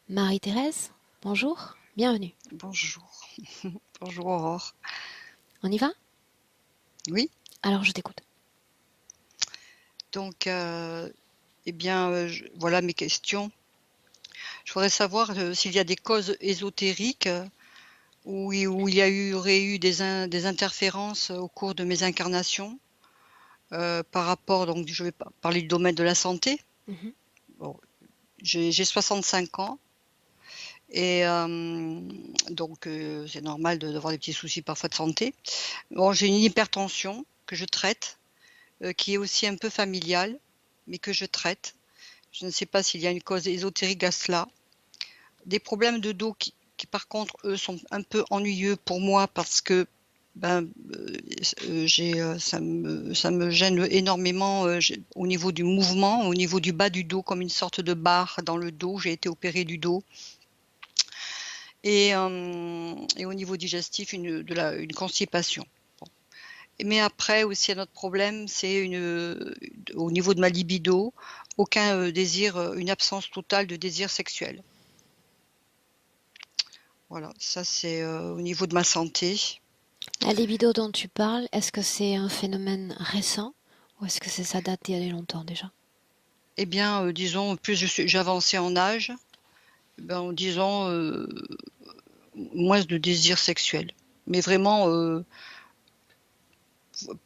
Marie-Thérèse, bonjour, bienvenue. Bonjour. Bonjour Aurore. On y va? Oui, Alors je t'écoute. donc voilà mes questions. Je voudrais savoir, s'il y a des causes ésotériques, où il y a aurait eu des interférences, au cours de mes incarnations, par rapport donc je vais parler du domaine de la santé. Mhm. Bon, j'ai 65 ans et donc c'est normal d'avoir des petits soucis parfois de santé. Bon, j'ai une hypertension que je traite, qui est aussi un peu familiale, mais que je traite. Je ne sais pas s'il y a une cause ésotérique à cela. Des problèmes de dos qui par contre, eux, sont un peu ennuyeux pour moi parce que, ben, ça me gêne énormément, au niveau du mouvement, au niveau du bas du dos, comme une sorte de barre dans le dos. J'ai été opérée du dos et au niveau digestif, une constipation. Bon. Mais après aussi un autre problème, c'est au niveau de ma libido, aucun, désir, une absence totale de désir sexuel. Voilà, ça c'est, au niveau de ma santé. La libido dont tu parles, est-ce que c'est un phénomène récent ou est-ce que ça date d'il y a longtemps déjà? Eh bien, disons, plus j'avançais en âge, ben, disons, moins de désir sexuel. Mais vraiment,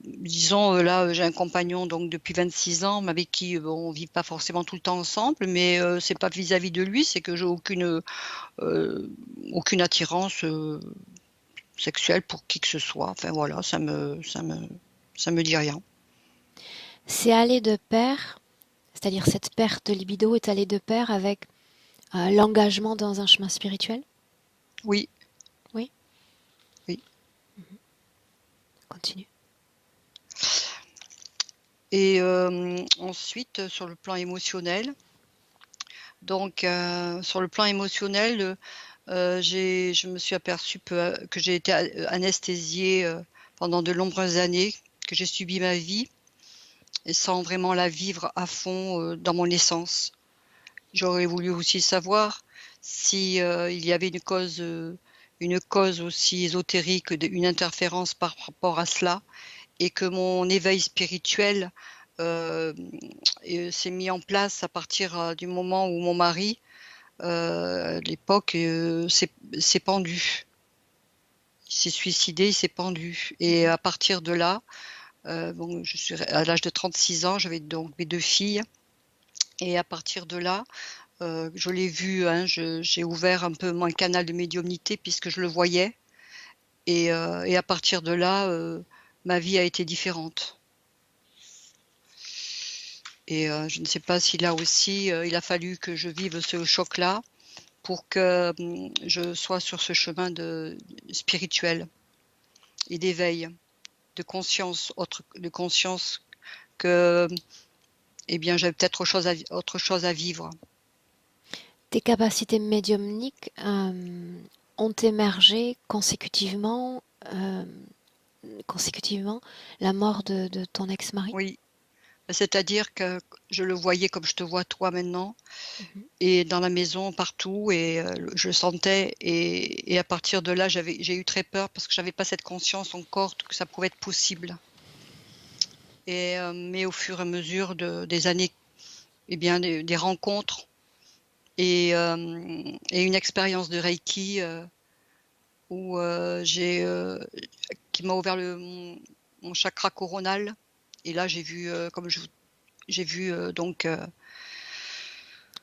disons, là, j'ai un compagnon donc depuis 26 ans, mais avec qui, bon, on vit pas forcément tout le temps ensemble, mais c'est pas vis-à-vis de lui, c'est que j'ai heu, aucune attirance, sexuelle pour qui que ce soit. Enfin voilà, ça me dit rien. C'est allé de pair, c'est-à-dire cette perte de libido est allée de pair avec l'engagement dans un chemin spirituel? Oui, Oui, oui. continue. Et ensuite, sur le plan émotionnel, donc sur le plan émotionnel, je me suis aperçue que j'ai été anesthésiée, pendant de nombreuses années, que j'ai subi ma vie et sans vraiment la vivre à fond, dans mon essence. J'aurais voulu aussi savoir si, il y avait une cause aussi ésotérique, une interférence par rapport à cela et que mon éveil spirituel, hem, s'est mis en place à partir, du moment où mon mari, à l'époque, s'est pendu. Il s'est suicidé, il s'est pendu et Mhm. à partir de là, bon, je suis à l'âge de 36 ans, j'avais donc mes 2 filles et à partir de là, je l'ai vu, hein, je j'ai ouvert un peu mon canal de médiumnité puisque je le voyais et à partir de là, ma vie a été différente. Et je ne sais pas si là aussi, il a fallu que je vive ce choc-là pour que, je sois sur ce chemin spirituel et d'éveil, de conscience que, eh bien, j'avais peut-être autre chose à vivre. Tes capacités médiumniques ont émergé consécutivement la mort de ton ex-mari? Oui, c'est-à-dire que je le voyais comme je te vois toi maintenant Mhm. et dans la maison, partout et je le sentais et à partir de là, j'ai eu très peur parce que j'avais pas cette conscience encore que ça pouvait être possible et mais au fur et à mesure des années, eh bien, des rencontres et une expérience de Reiki, où qui m'a ouvert mon chakra coronal et là j'ai vu, j'ai vu, donc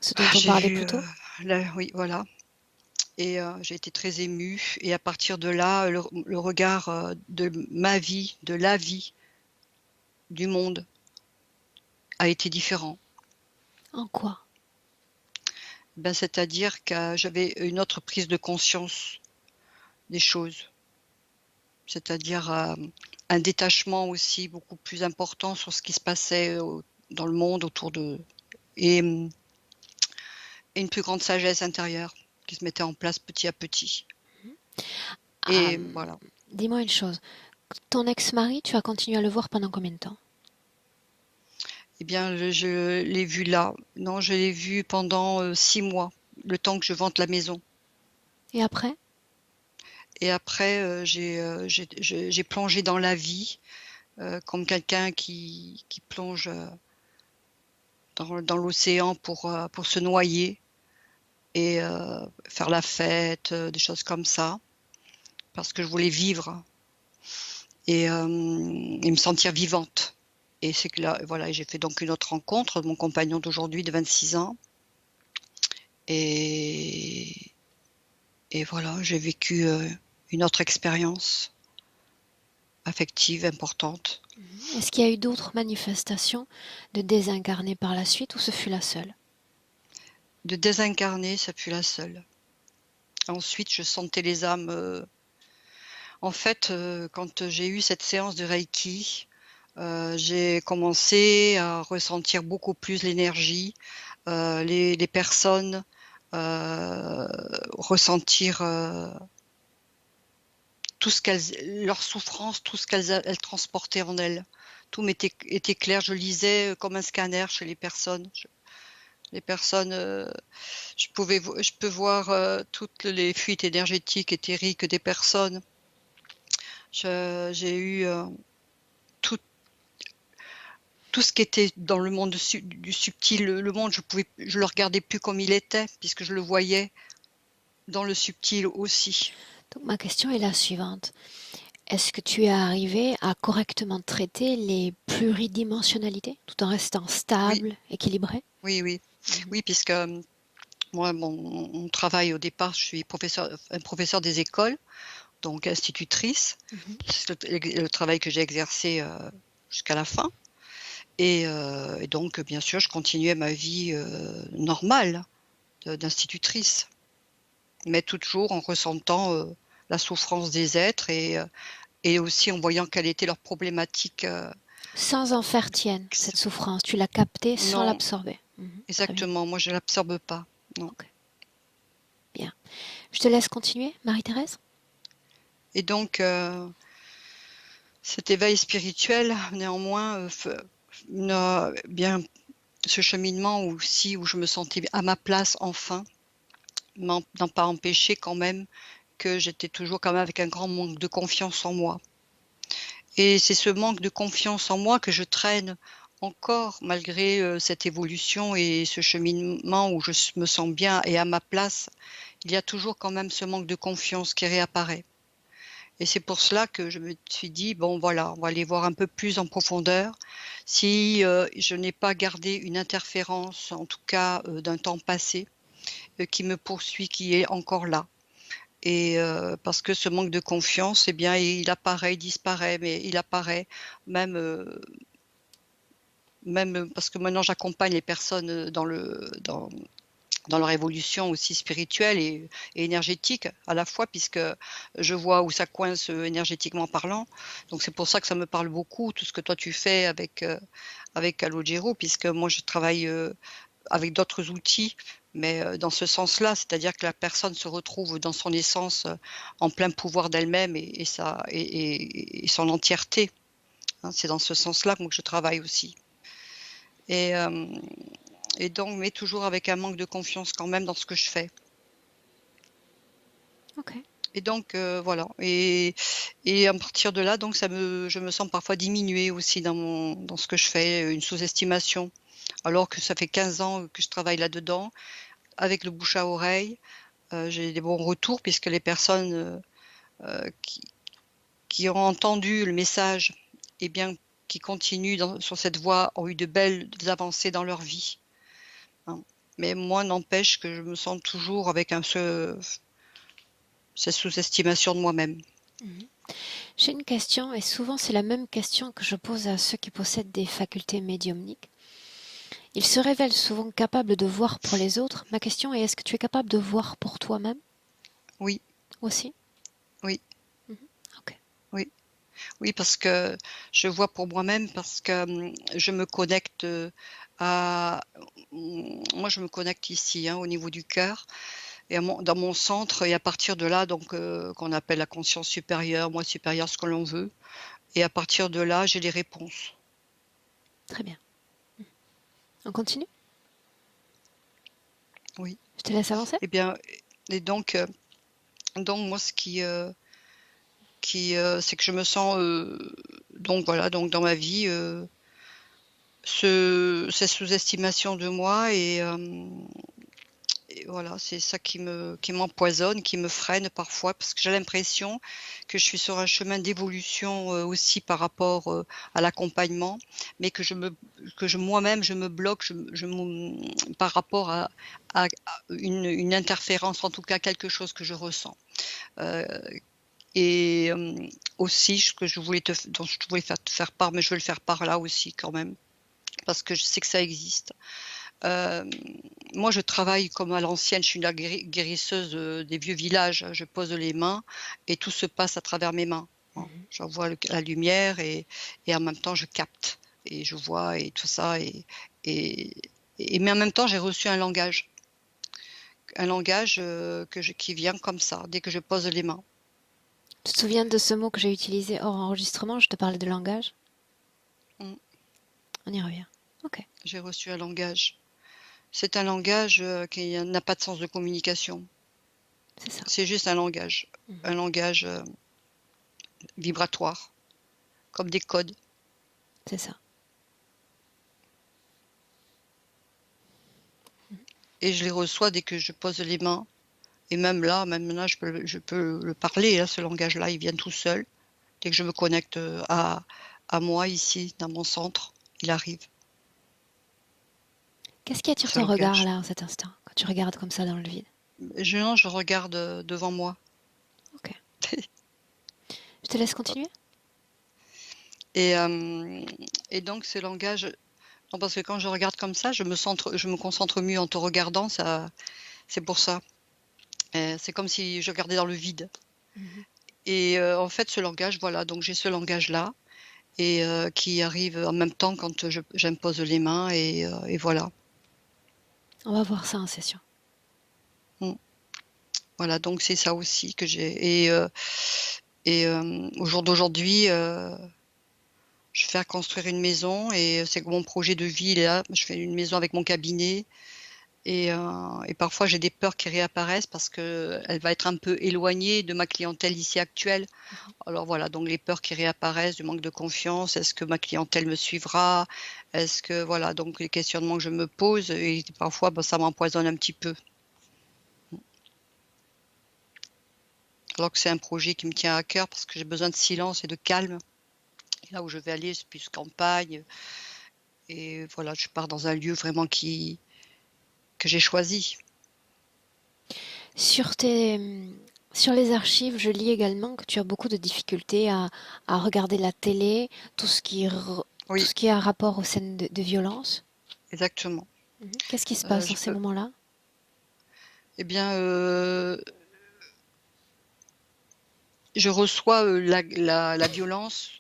Ce dont on j'ai parlait vu, plus tôt? là oui, voilà et j'ai été très émue et à partir de là, le regard, de ma vie, de la vie, du monde a été différent. En quoi? Ben, c'est-à-dire que j'avais une autre prise de conscience des choses, c'est-à-dire, un détachement aussi beaucoup plus important sur ce qui se passait dans le monde autour de et et une plus grande sagesse intérieure qui se mettait en place petit à petit et Euh, voilà. Dis-moi une chose. Ton ex-mari, tu as continué à le voir pendant combien de temps? Eh bien, je l'ai vu là. Non, je l'ai vu pendant, 6 mois. le temps que je vende la maison. Et après? Et après, j'ai plongé dans la vie, comme quelqu'un qui plonge, dans l'océan pour se noyer et faire la fête, des choses comme ça, parce que je voulais vivre et me sentir vivante. Et c'est que là, voilà, j'ai fait donc une autre rencontre, mon compagnon d'aujourd'hui de 26 ans et voilà, j'ai vécu, une autre expérience affective importante. Est-ce qu'il y a eu d'autres manifestations de désincarner par la suite ou ce fut la seule? De désincarner, ça fut la seule. Ensuite, je sentais les âmes, en fait, quand j'ai eu cette séance de Reiki, j'ai commencé à ressentir beaucoup plus l'énergie, les personnes, heu, ressentir, tout ce qu'elles leur souffrance, tout ce elles transportaient en elles. Tout était clair, je lisais, comme un scanner chez les personnes. Les personnes, je peux voir, toutes les fuites énergétiques, éthériques des personnes. J'ai eu, tout tout ce qui était dans le monde du subtil, le monde, je le regardais plus comme il était, puisque je le voyais dans le subtil aussi. Donc ma question est la suivante. Est-ce que tu es arrivé à correctement traiter les pluridimensionnalités tout en restant Oui, stable, équilibré? oui, oui. Mhm. Oui, puisque, moi, mon travail au départ, je suis un professeur des écoles, donc institutrice. Mhm. C'est le travail que j'ai exercé, jusqu'à la fin et donc bien sûr, je continuais ma vie, normale d'institutrice, mais toujours en ressentant, la souffrance des êtres et aussi en voyant quelle était leur problématique, Sans en faire tienne, cette souffrance, tu l'as captée sans non, l'absorber. Mhm. Très bien. exactement, moi je l'absorbe pas, non. Ok, bien. Je te laisse continuer, Marie-Thérèse. Et donc cet éveil spirituel néanmoins, n'a bien ce cheminement aussi où je me sentais à ma place enfin, n'a pas empêché quand même que j'étais toujours quand même avec un grand manque de confiance en moi. Et c'est ce manque de confiance en moi que je traîne encore malgré, cette évolution et ce cheminement où me sens bien et à ma place. Il y a toujours quand même ce manque de confiance qui réapparaît. Et c'est pour cela que je me suis dit: «Bon voilà, on va aller voir un peu plus en profondeur. Si, je n'ai pas gardé une interférence, en tout cas, d'un temps passé, qui me poursuit, qui est encore là». Et parce que ce manque de confiance, eh bien, il apparaît, il disparaît, mais il apparaît même, parce que maintenant j'accompagne les personnes, dans leur évolution aussi spirituelle et énergétique à la fois, puisque je vois où ça coince, énergétiquement parlant. Donc c'est pour ça que ça me parle beaucoup, tout ce que toi tu fais avec Calogero, puisque moi je travaille, avec d'autres outils, mais dans ce sens-là, c'est-à-dire que la personne se retrouve dans son essence, en plein pouvoir d'elle-même et son entièreté, hein. C'est dans ce sens-là que moi que je travaille aussi et hem et donc mais toujours avec un manque de confiance quand même dans ce que je fais Ok. et donc voilà et à partir de là donc je me sens parfois diminuée aussi dans ce que je fais, une sous-estimation alors que ça fait 15 ans que je travaille là-dedans avec le bouche à oreille. J'ai des bons retours puisque les personnes, qui ont entendu le message et bien, qui continuent sur cette voie ont eu de belles avancées dans leur vie, hein. Mais moi n'empêche que je me sens toujours avec cette sous-estimation de moi-même. Mhm. J'ai une question, et souvent c'est la même question que je pose à ceux qui possèdent des facultés médiumniques. Ils se révèlent souvent capables de voir pour les autres. Ma question est, est-ce que tu es capable de voir pour toi-même Oui, aussi? oui, Mhm. Ok. oui, oui, parce que je vois pour moi-même parce que, je me connecte, à moi je me connecte ici, hein, au niveau du cœur et dans mon centre et à partir de là donc qu'on appelle la conscience supérieure, moi supérieure, ce que l'on veut et à partir de là, j'ai les réponses. Très bien. On continue? Oui. Je te laisse avancer. Eh bien, et donc moi, ce c'est que je me sens, donc voilà, donc dans ma vie, cette sous-estimation de moi et voilà, c'est ça qui m'empoisonne, qui me freine parfois parce que j'ai l'impression que je suis sur un chemin d'évolution, aussi par rapport, à l'accompagnement, mais que je moi-même je me bloque, par rapport à une interférence, en tout cas quelque chose que je ressens. Heu et aussi ce que je voulais dont je voulais te faire part, mais je veux le faire part là aussi quand même, parce que je sais que ça existe. Hem, Moi, je travaille comme à l'ancienne, je suis la guérisseuse, des vieux villages. Je pose les mains et tout se passe à travers mes mains, hein. Mmh. J'envoie la lumière et en même temps je capte et je vois et tout ça et mais en même temps j'ai reçu un langage, qui vient comme ça, dès que je pose les mains. Tu te souviens de ce mot que j'ai utilisé hors enregistrement? Je te parlais de langage. Mmh, On y revient. Ok, j'ai reçu un langage. C'est un langage, qui n'a pas de sens de communication. c'est ça. C'est juste Mhm. un langage, vibratoire, comme des codes. C'est ça. Et je les reçois dès que je pose les mains et même là, je peux le parler, là, ce langage-là, il vient tout seul. Dès que je me connecte, à moi ici, dans mon centre, il arrive, Qu'est-ce qui attire ce ton regard langage. là en cet instant, quand tu regardes comme ça dans le vide? Non, je regarde, devant moi. Ok. Je te laisse continuer? Et hem et donc ce langage non, parce que quand je regarde comme ça, je me concentre mieux en te regardant, ça c'est pour ça. C'est comme si je regardais dans le vide Mhm. et en fait, ce langage, voilà, donc j'ai ce langage-là et qui arrive en même temps quand j'impose les mains et voilà. On va voir ça en session. Mmh. Voilà, donc c'est ça aussi que j'ai au jour d'aujourd'hui, je fais construire une maison et c'est mon projet de vie là. Je fais une maison avec mon cabinet et parfois j'ai des peurs qui réapparaissent parce qu'elle va être un peu éloignée de ma clientèle ici actuelle. Mhm. Alors voilà, donc les peurs qui réapparaissent, du manque de confiance. Est-ce que ma clientèle me suivra? Est-ce que voilà, donc les questionnements que je me pose et parfois, bah, ça m'empoisonne un petit peu. Alors que c'est un projet qui me tient à cœur parce que j'ai besoin de silence et de calme. Et là où je vais aller, c'est plus campagne et voilà, je pars dans un lieu vraiment que j'ai choisi. Sur sur les archives, je lis également que tu as beaucoup de difficultés à regarder la télé, tout ce tout Oui, ce qui a rapport aux scènes de violence. exactement. Mhm. Qu'est-ce qui se passe dans Je ces peux moments-là? eh bien, je reçois, la violence,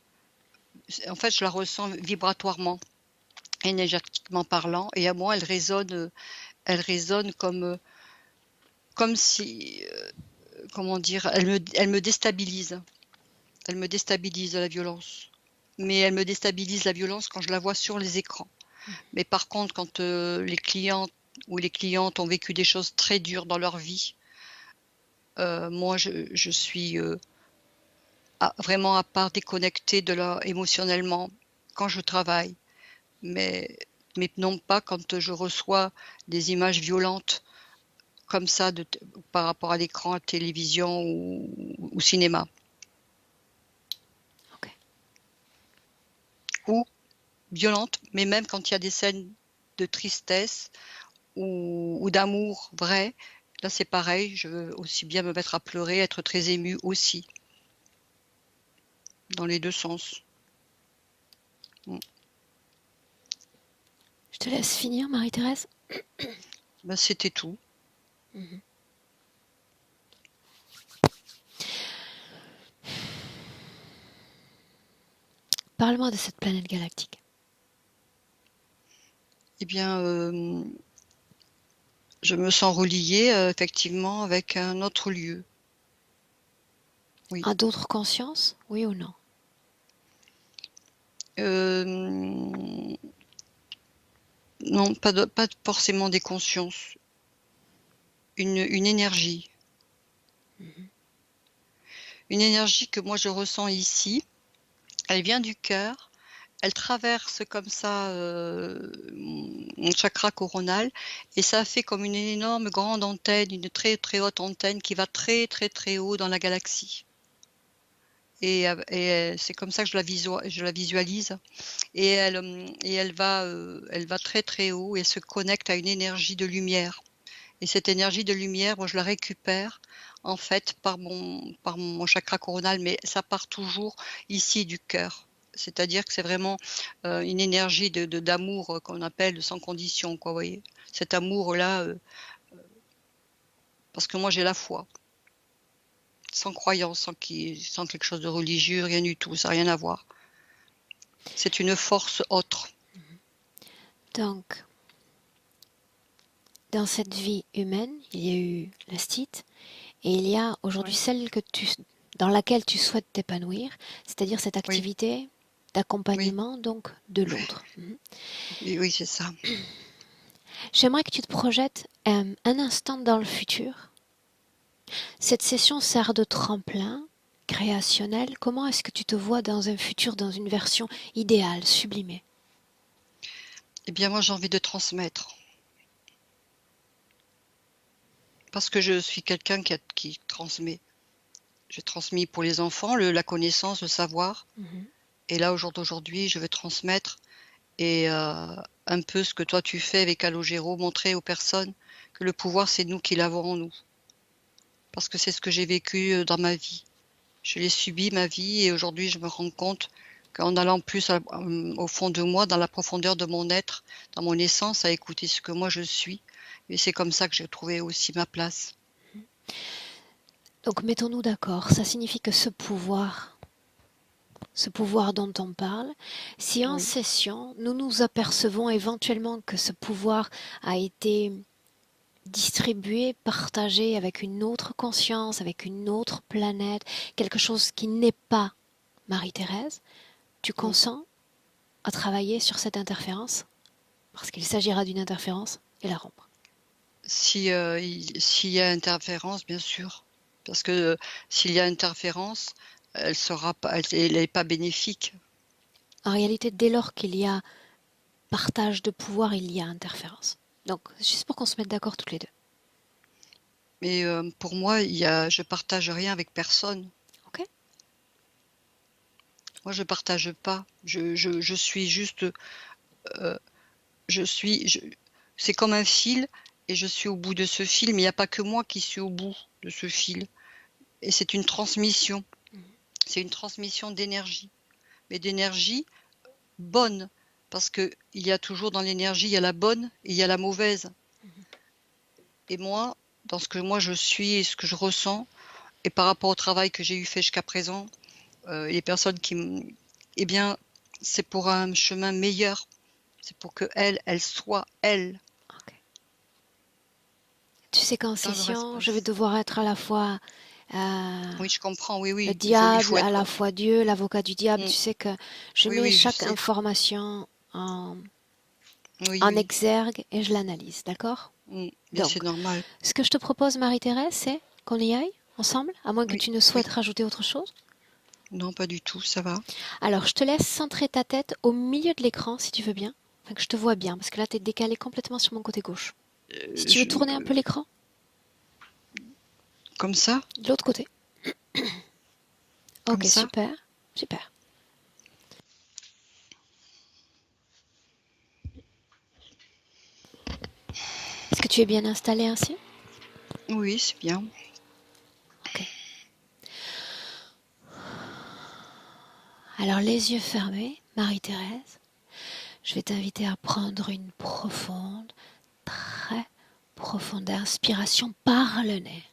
en fait, je la ressens vibratoirement, énergétiquement parlant et à moi, elle résonne comme si, comment dire? Elle me déstabilise. Elle me déstabilise, la violence. Mais elle me déstabilise, la violence, quand je la vois sur les écrans. Mais par contre, quand, les clients ou les clientes ont vécu des choses très dures dans leur vie, moi je suis, vraiment à part, déconnectée de leur émotionnellement quand je travaille. Mais non pas quand, je reçois des images violentes comme ça par rapport à l'écran, à la télévision ou cinéma. Ok. Ou violentes, mais même quand il y a des scènes de tristesse ou d'amour vrai, là c'est pareil, je veux aussi bien me mettre à pleurer, être très émue aussi, dans les 2 sens. Mmh. Je te laisse finir, Marie-Thérèse. Bah, c'était tout. Mhm. Parle-moi de cette planète galactique. Eh bien, je me sens reliée, effectivement avec un autre lieu. Oui. À d'autres consciences, oui ou non? Non, pas forcément des consciences. une énergie. Mhm. Une énergie que moi je ressens ici. Elle vient du cœur. Elle traverse comme ça, mon chakra coronal et ça fait comme une énorme grande antenne, une très, très haute antenne qui va très, très, très haut dans la galaxie et c'est comme ça que je la visualise et elle va très, très haut et se connecte à une énergie de lumière et cette énergie de lumière, moi je la récupère en fait par mon chakra coronal, mais ça part toujours ici du cœur. C'est-à-dire que c'est vraiment, une énergie d'amour, qu'on appelle sans condition quoi, vous voyez? Cet amour-là, parce que moi j'ai la foi, sans croyance, sans quelque chose de religieux, rien du tout, ça a rien à voir. C'est une force autre. Donc, dans cette vie humaine, il y a eu la stite et il y a aujourd'hui Oui, celle dans laquelle tu souhaites t'épanouir, c'est-à-dire cette oui, activité oui, d'accompagnement donc de l'autre. Mhm. oui, oui, c'est ça. J'aimerais que tu te projettes un instant dans le futur. Cette session sert de tremplin créationnel. Comment est-ce que tu te vois dans un futur, dans une version idéale, sublimée? Eh bien moi j'ai envie de transmettre, parce que je suis quelqu'un qui transmet. J'ai transmis pour les enfants la connaissance, le savoir. Mhm. Et là, au jour d'aujourd'hui, je vais transmettre et un peu ce que toi tu fais avec Calogero, montrer aux personnes que le pouvoir, c'est nous qui l'avons en nous. Parce que c'est ce que j'ai vécu, dans ma vie. Je l'ai subi ma vie et aujourd'hui, je me rends compte qu'en allant plus au fond de moi, dans la profondeur de mon être, dans mon essence, à écouter ce que moi je suis et c'est comme ça que j'ai trouvé aussi ma place. Donc mettons-nous d'accord, ça signifie que ce pouvoir dont on parle, si en Oui, session nous nous apercevons éventuellement que ce pouvoir a été distribué, partagé avec une autre conscience, avec une autre planète, quelque chose qui n'est pas Marie-Thérèse, tu mmh. consens à travailler sur cette interférence parce qu'il s'agira d'une interférence et la rompre. Si, s'il y a interférence, bien sûr. Parce que, s'il y a interférence, elle est pas bénéfique. En réalité, dès lors qu'il y a partage de pouvoir, il y a interférence. Donc, juste pour qu'on se mette d'accord toutes les deux. Mais, pour moi, je partage rien avec personne. Ok? Moi, je partage pas. Je suis juste, heu, je suis je c'est comme un fil et je suis au bout de ce fil, mais il y a pas que moi qui suis au bout de ce fil et c'est une transmission. C'est une transmission d'énergie, mais d'énergie bonne, parce qu'il y a toujours dans l'énergie, il y a la bonne et il y a la mauvaise. Et moi, dans ce que moi je suis et ce que je ressens et par rapport au travail que j'ai eu fait jusqu'à présent, les personnes eh bien, c'est pour un chemin meilleur. C'est pour qu'elles, elles soient elles, Ok. Tu sais qu'en dans leur session, je vais espace. devoir être à la fois euh, Oui, je comprends, oui, le oui, il diable, faut à être la fois Dieu, l'avocat du diable. mmh, Tu sais que je oui, mets oui, je chaque sais. information Oui, en oui, exergue et je l'analyse, d'accord? mais Donc, c'est normal. ce que je te propose, Marie-Thérèse, c'est qu'on y aille ensemble, à moins que Oui, tu ne souhaites oui. rajouter autre chose. Non, pas du tout, ça va. Alors, je te laisse centrer ta tête au milieu de l'écran, si tu veux bien. Enfin, que je te vois bien, parce que là, tu es décalé complètement sur mon côté gauche. Si tu veux Je tourner un peu l'écran, comme ça, de l'autre côté. comme Ok, ça. super, super. Est-ce que tu es bien installé ainsi? Oui, c'est bien. Ok. Alors, les yeux fermés, Marie-Thérèse, je vais t'inviter à prendre une profonde, très profonde inspiration par le nez.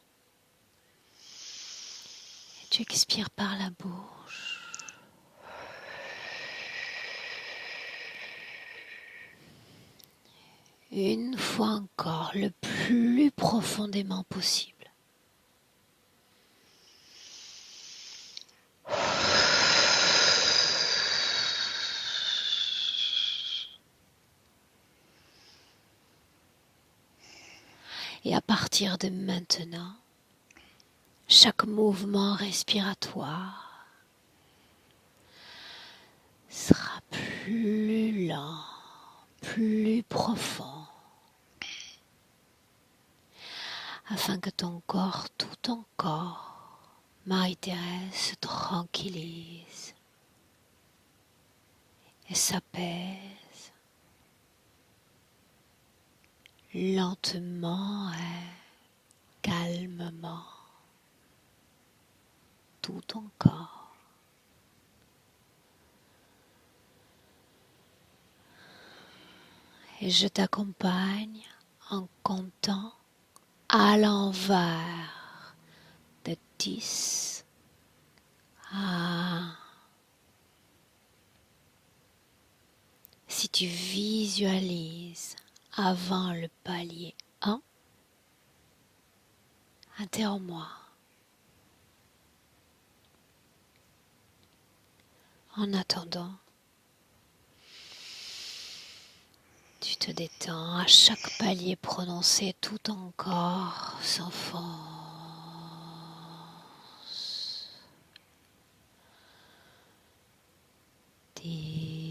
Et tu expires par la bouche. Une fois encore, le plus profondément possible. Et à partir de maintenant, chaque mouvement respiratoire sera plus lent, plus profond, afin que ton corps, tout ton corps, Marie-Thérèse, se tranquillise et s'apaise lentement et calmement tout ton corps. Et je t'accompagne en comptant à l'envers de 10 à 1. Si tu visualises avant le palier 1, interromps-moi. En attendant, tu te détends à chaque palier prononcé, tout ton corps s'enfonce. 10.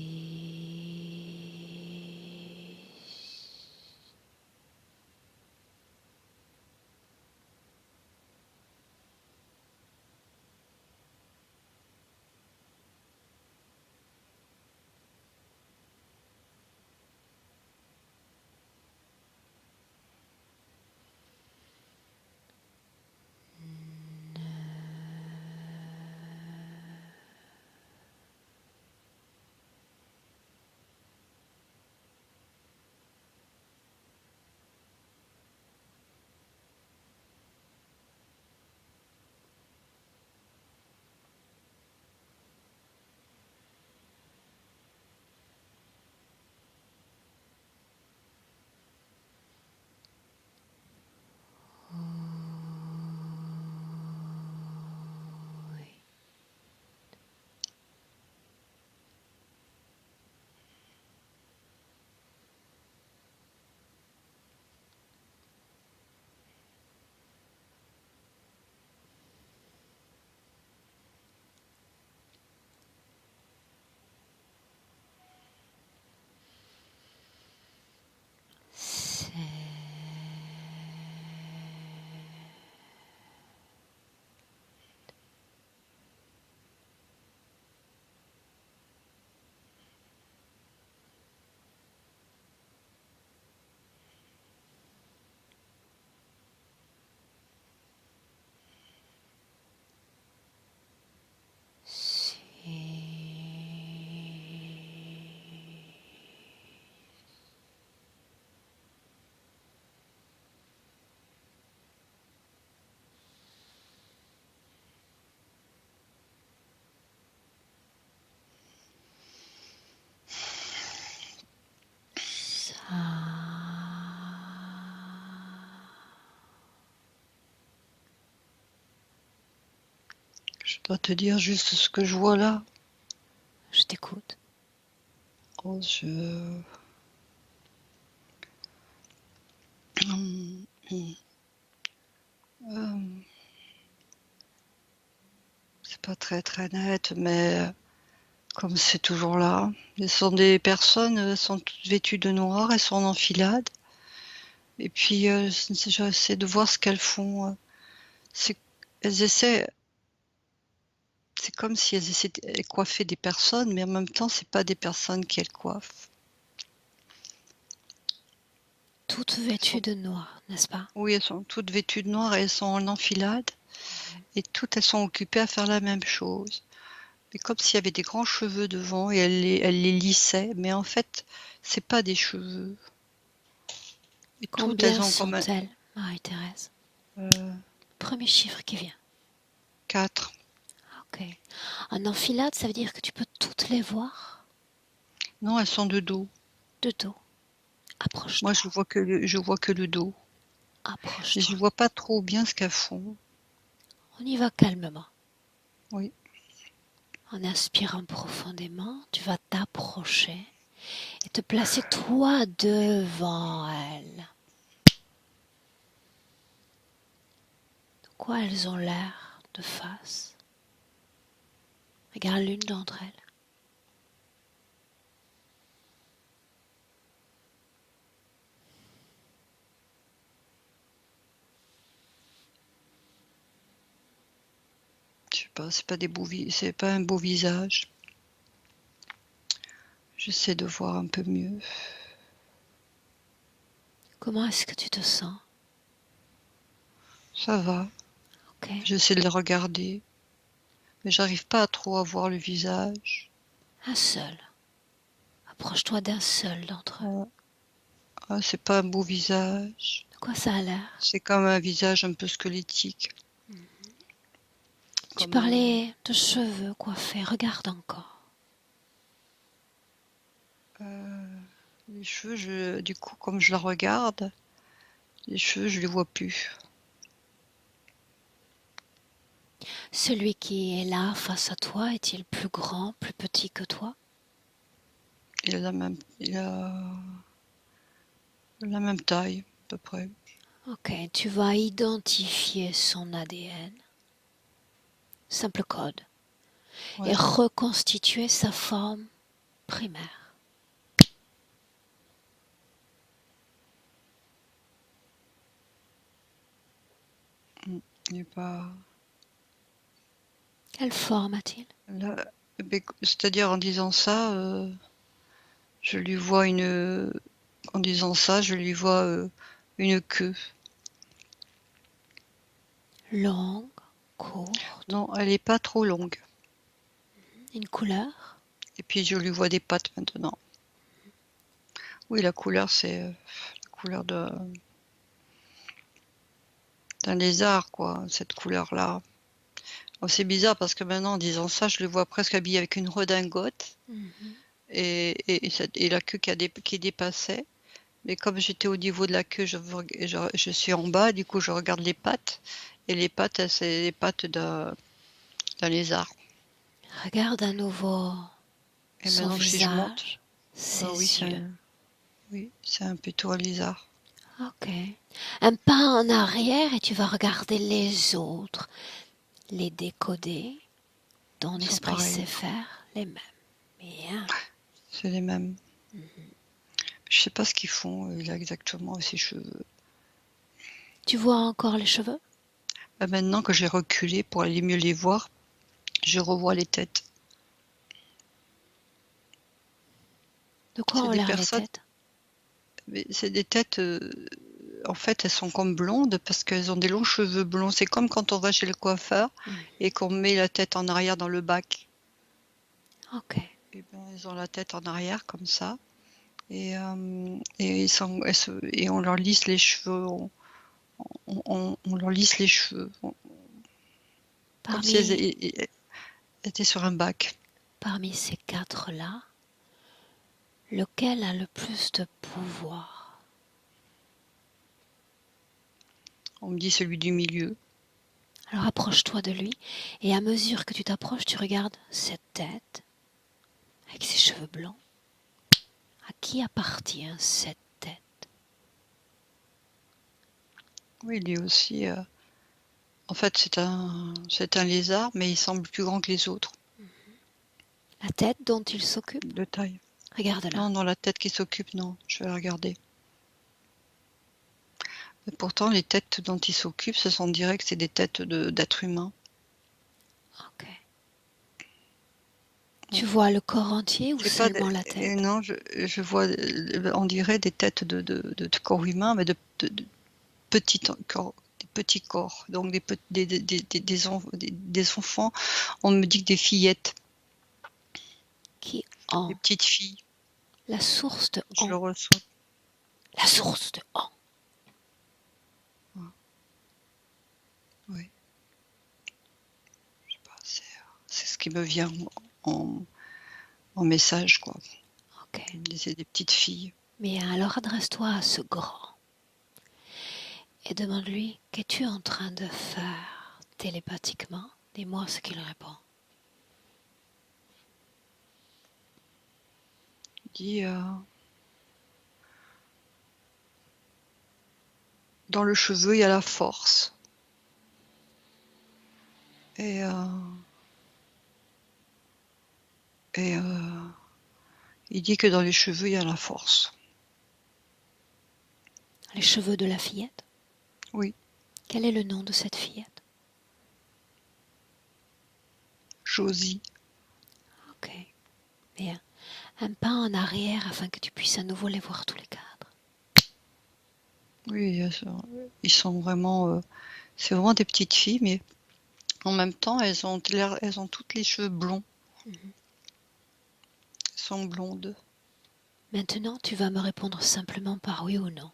Je dois te dire juste ce que je vois là. Je t'écoute. Oh, c'est pas très très net, mais comme c'est toujours là. Ce sont des personnes, elles sont toutes vêtues de noir, elles sont en enfilade. Et puis j'essaie de voir ce qu'elles font. Elles essaient, c'est comme si elles essaient de coiffer des personnes, mais en même temps, c'est pas des personnes qu'elles coiffent. Toutes vêtues de noir, n'est-ce pas? Oui, elles sont toutes vêtues de noir et elles sont en enfilade. Et toutes, elles sont occupées à faire la même chose. Mais comme s'il y avait des grands cheveux devant et elles les lissaient, mais en fait, c'est pas des cheveux. Et toutes, Combien elles ont comme sont-elles, Marie-Thérèse? Premier chiffre qui vient. 4. Ok. En enfilade, ça veut dire que tu peux toutes les voir Non, elles sont de dos. de dos. Moi, Approche-toi. je vois que le dos. Et Approche-toi. je vois pas trop bien ce qu'elles font. On y va calmement. Oui. En inspirant profondément, tu vas t'approcher et te placer toi devant elle. quoi elles ont l'air de face. Regarde l'une d'entre elles. Je sais pas, c'est pas un beau visage. J'essaie de voir un peu mieux. Comment est-ce que tu te sens? Ça va. Ok. J'essaie de le regarder, mais j'arrive pas à trop à voir le visage. Un seul. Approche-toi d'un seul d'entre eux. Ouais. Ah, c'est pas un beau visage. De quoi ça a l'air? C'est comme un visage un peu squelettique. Tu Comme parlais de cheveux coiffés. Regarde encore. les cheveux, du coup, comme je la regarde, les cheveux, je les vois plus. Celui qui est là face à toi est-il plus grand, plus petit que toi? Il a la même taille, à peu près. Ok, tu vas identifier son ADN, simple code, et Ouais. reconstituer sa forme primaire. Il est pas Quelle forme a-t-il? là, c'est-à-dire en disant ça, je lui vois en disant ça, je lui vois une queue. Longue, courte, Non, elle est pas trop longue. une couleur? Et puis je lui vois des pattes maintenant. Oui, la couleur, c'est la couleur d'un lézard, quoi, cette couleur-là. Oh, c'est bizarre parce que maintenant, en disant ça, je le vois presque habillé avec une redingote Mhm. et la queue qui dépassait. Mais comme j'étais au niveau de la queue, je suis en bas, du coup, je regarde les pattes. Et les pattes, c'est les pattes d'un lézard. Regarde à nouveau Et son maintenant, si je monte, visage, oui, ses yeux. c'est un plutôt un lézard. Ok. Un pas en arrière et tu vas regarder les autres, les décoder. Ton Ils sont esprit sait pareils, faire les mêmes. Bien. c'est les mêmes. Je sais pas ce qu'ils font là exactement avec ces cheveux. Tu vois encore les cheveux? Bah, maintenant que j'ai reculé pour aller mieux les voir, je revois les têtes. De quoi C'est ont des l'air les personnes, têtes? mais c'est des têtes, en fait, elles sont comme blondes parce qu'elles ont des longs cheveux blonds. C'est comme quand on va chez le coiffeur et qu'on met la tête en arrière dans le bac. Ok. Et ben, elles ont la tête en arrière comme ça et on leur lisse les cheveux, on leur lisse les cheveux, comme si Parmi, elles étaient sur un bac. parmi ces quatre-là, lequel a le plus de pouvoir? On me dit celui du milieu. Alors approche-toi de lui et à mesure que tu t'approches, tu regardes cette tête avec ses cheveux blancs. À qui appartient cette tête? Oui, lui aussi. En fait, c'est un lézard, mais il semble plus grand que les autres, La tête dont il s'occupe? de taille. Regarde-la. Non, non, la tête qui s'occupe, non, je vais la regarder. Mais pourtant, les têtes dont il s'occupe, ce sont direct, c'est des têtes d'êtres humains. Ok. Tu vois le corps entier ou C'est pas seulement la tête? non, je vois, on dirait des têtes de corps humains, mais de petits corps, des petits corps, donc des enfants. On me dit que des fillettes, Qui des en? petites filles. La source de Je le en. reçois. La source de en. Oui, je sais pas, c'est ce qui me vient en, en message, quoi. Ok. C'est des petites filles. Bien, alors adresse-toi à ce grand et demande-lui qu'es-tu en train de faire télépathiquement? Dis-moi ce qu'il répond. Il dit dans le cheveu, il y a la force. Et, et il dit que dans les cheveux, il y a la force. Les cheveux de la fillette? Oui, Quel est le nom de cette fillette? Josie. Ok, bien. Un pas en arrière afin que tu puisses à nouveau les voir tous les quatre. Oui, ils sont vraiment... c'est vraiment des petites filles, mais en même temps, elles ont toutes les cheveux blonds. Mhm. Elles sont blondes. Maintenant, tu vas me répondre simplement par oui ou non.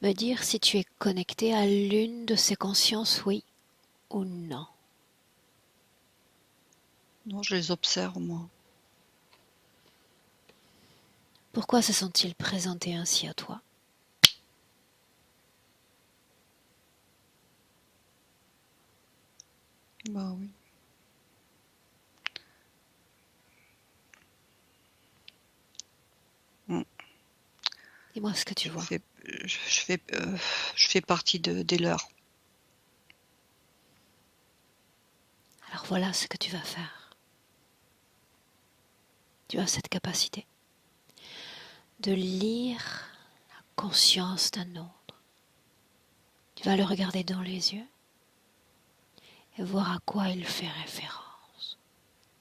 Me dire si tu es connecté à l'une de ces consciences, oui ou non. Non, je les observe, moi. Pourquoi se sont-ils présentés ainsi à toi? Bah oui. Mm. Dis-moi ce que tu Je vois. fais, je fais partie des leurs. Alors voilà ce que tu vas faire. Tu as cette capacité de lire la conscience d'un autre. Tu vas le regarder dans les yeux et voir à quoi il fait référence.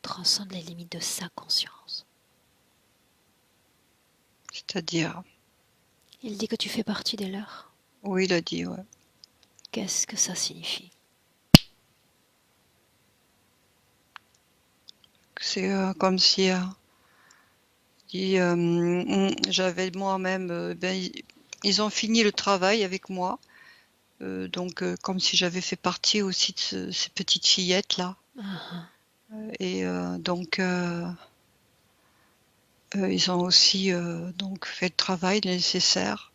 Transcende les limites de sa conscience. C'est-à-dire, Il dit que tu fais partie des leurs. oui, il a dit, ouais. Qu'est-ce que ça signifie? C'est comme si j'avais moi-même, ils ont fini le travail avec moi, donc comme si j'avais fait partie aussi de ces petites fillettes-là. Ah, Et donc, ils ont aussi donc fait le travail nécessaire.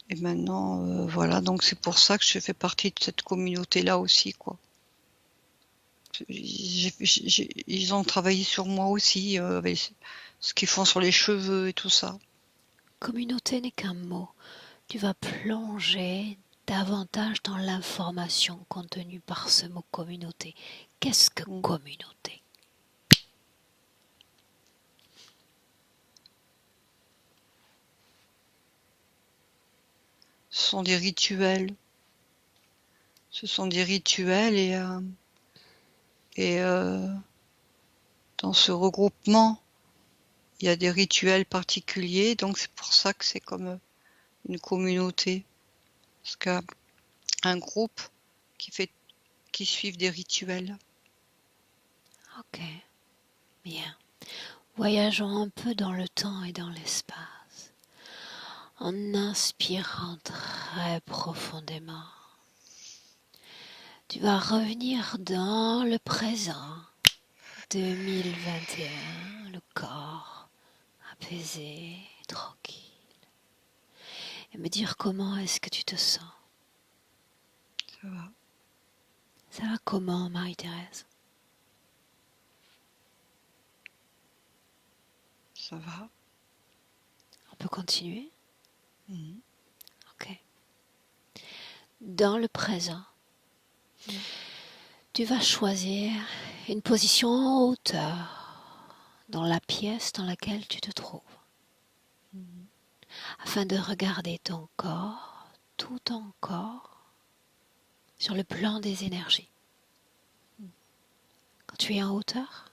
Et maintenant, voilà, donc c'est pour ça que je fais partie de cette communauté-là aussi, quoi. Ils ont travaillé sur moi aussi, avec ce qu'ils font sur les cheveux et tout ça. communauté n'est qu'un mot. Tu vas plonger davantage dans l'information contenue par ce mot communauté. Qu'est-ce que Mm. communauté? Ce sont des rituels. Ce sont des rituels et dans ce regroupement, il y a des rituels particuliers, donc c'est pour ça que c'est comme une communauté. Parce qu'un groupe qui fait, qui suivent des rituels. Ok, bien. Voyageons un peu dans le temps et dans l'espace, en inspirant très profondément. Tu vas revenir dans le présent, 2021, le corps apaisé, tranquille, et me dire comment est-ce que tu te sens. Ça va, Ça va comment, Marie-Thérèse? ça va. On peut continuer? Mhm. Ok. Dans le présent, tu vas choisir une position en hauteur dans la pièce dans laquelle tu te trouves, Mhm. afin de regarder ton corps, tout ton corps, sur le plan des énergies. Quand tu es en hauteur,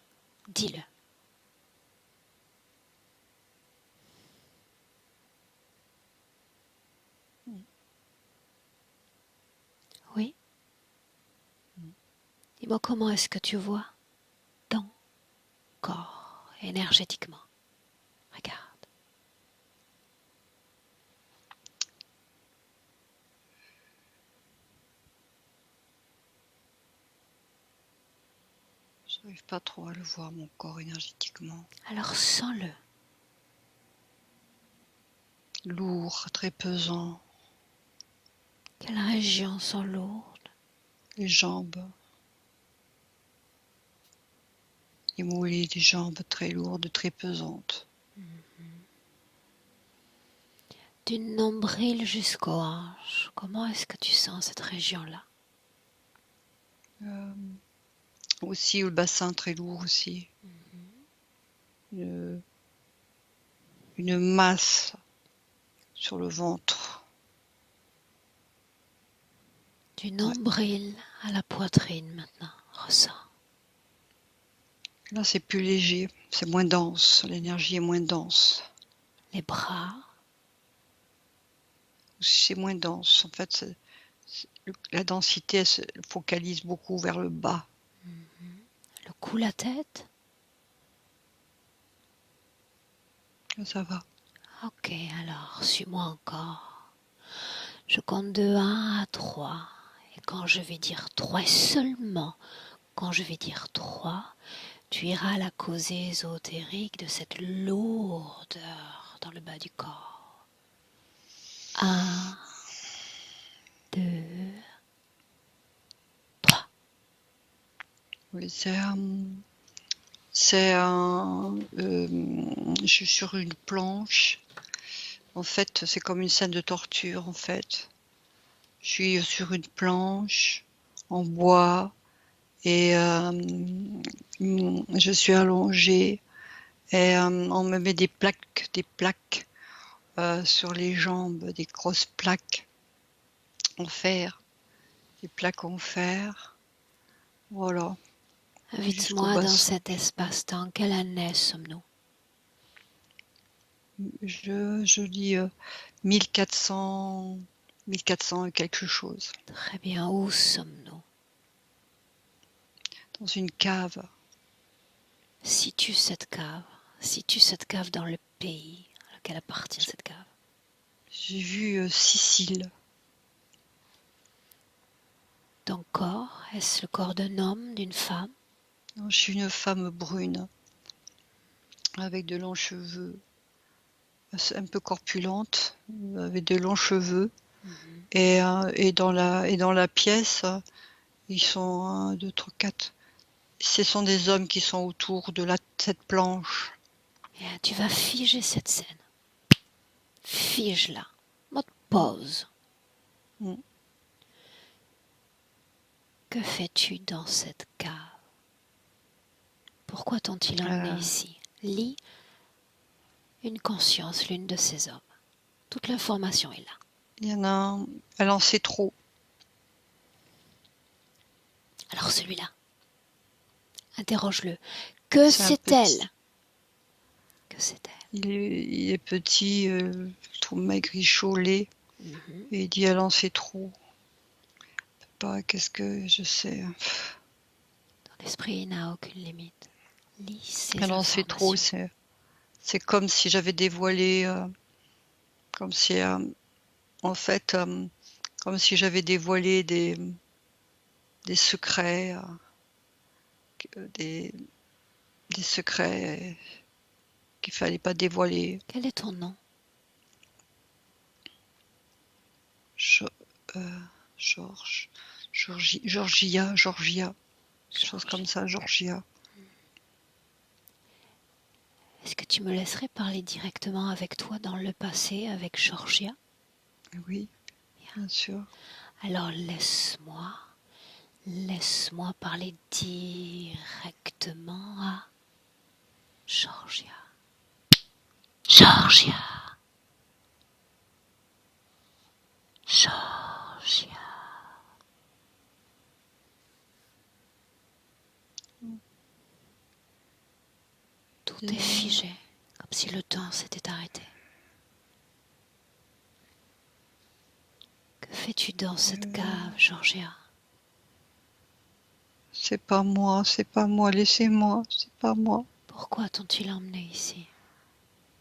dis-le. Mhm. Oui? Dis-moi comment est-ce que tu vois ton corps énergétiquement. Regarde. J'arrive pas trop à le voir, mon corps énergétiquement. Alors sens-le. Lourd, très pesant. Quelles régions sont lourdes? Les jambes. Les mollets des jambes très lourdes, très pesantes. Du nombril jusqu'aux hanches. Comment est-ce que tu sens cette région-là? Euh, aussi le bassin très lourd aussi. Une, une masse sur le ventre. Du Ouais. nombril à la poitrine maintenant. Ressens. Là, c'est plus léger, c'est moins dense. L'énergie est moins dense. Les bras. C'est moins dense. En fait, la densité, elle se focalise beaucoup vers le bas. Le cou, la tête. Là, ça va. Ok, alors, suis-moi encore. Je compte de 1 à 3. Et quand je vais dire 3, et seulement quand je vais dire 3, tu iras à la cause ésotérique de cette lourdeur dans le bas du corps. 1, 2, 3. Oui, je suis sur une planche. En fait, c'est comme une scène de torture, en fait. Je suis sur une planche en bois et je suis allongée et on me met des plaques sur les jambes, des grosses plaques en fer, des plaques en fer, voilà, jusqu'au Invite-moi dans bassin. cet espace-temps. Quelle année sommes-nous? Je dis 1400, 1400 et quelque chose, Très bien, où sommes-nous? dans une cave. Situe cette cave. Situe cette cave dans le pays à lequel appartient cette cave. J'ai vu Sicile. Ton corps, est-ce le corps d'un homme, d'une femme? Je suis une femme brune, avec de longs cheveux, un peu corpulente, avec de longs cheveux. Et dans la pièce, ils sont 1, 2, 3, 4. Ce sont des hommes qui sont autour de cette planche. Bien, tu vas figer cette scène. Fige-la. Mode Mm, pause. mm. Que fais-tu dans cette cave? Pourquoi t'ont-ils emmené ici? Lis une conscience, l'une de ces hommes. Toute l'information est là. Il y en a un, elle en sait trop. Alors celui-là, interroge-le. Que C'est un petit. sait-elle? Que sait-elle? Il est petit, je trouve maigrichon, laid. Mhm. Et il dit elle en sait trop. Pas qu'est-ce que je sais. Ton esprit n'a aucune limite. Lis ces Elle en sait trop. informations. C'est comme si j'avais dévoilé, comme si, en fait, comme si j'avais dévoilé des secrets, des, des secrets qu'il fallait pas dévoiler. Quel est ton nom? Jo- Georges, Georgia, quelque chose comme Georges. ça, Georgia. Est-ce que tu me laisserais parler directement avec toi dans le passé, avec Georgia? Oui, bien sûr. Alors laisse-moi parler directement à Georgia. Georgia. Georgia. Tout est figé, comme si le temps s'était arrêté. Que fais-tu dans cette cave, Georgia? C'est pas moi, laissez-moi, c'est pas moi. Pourquoi t'ont-ils emmené ici?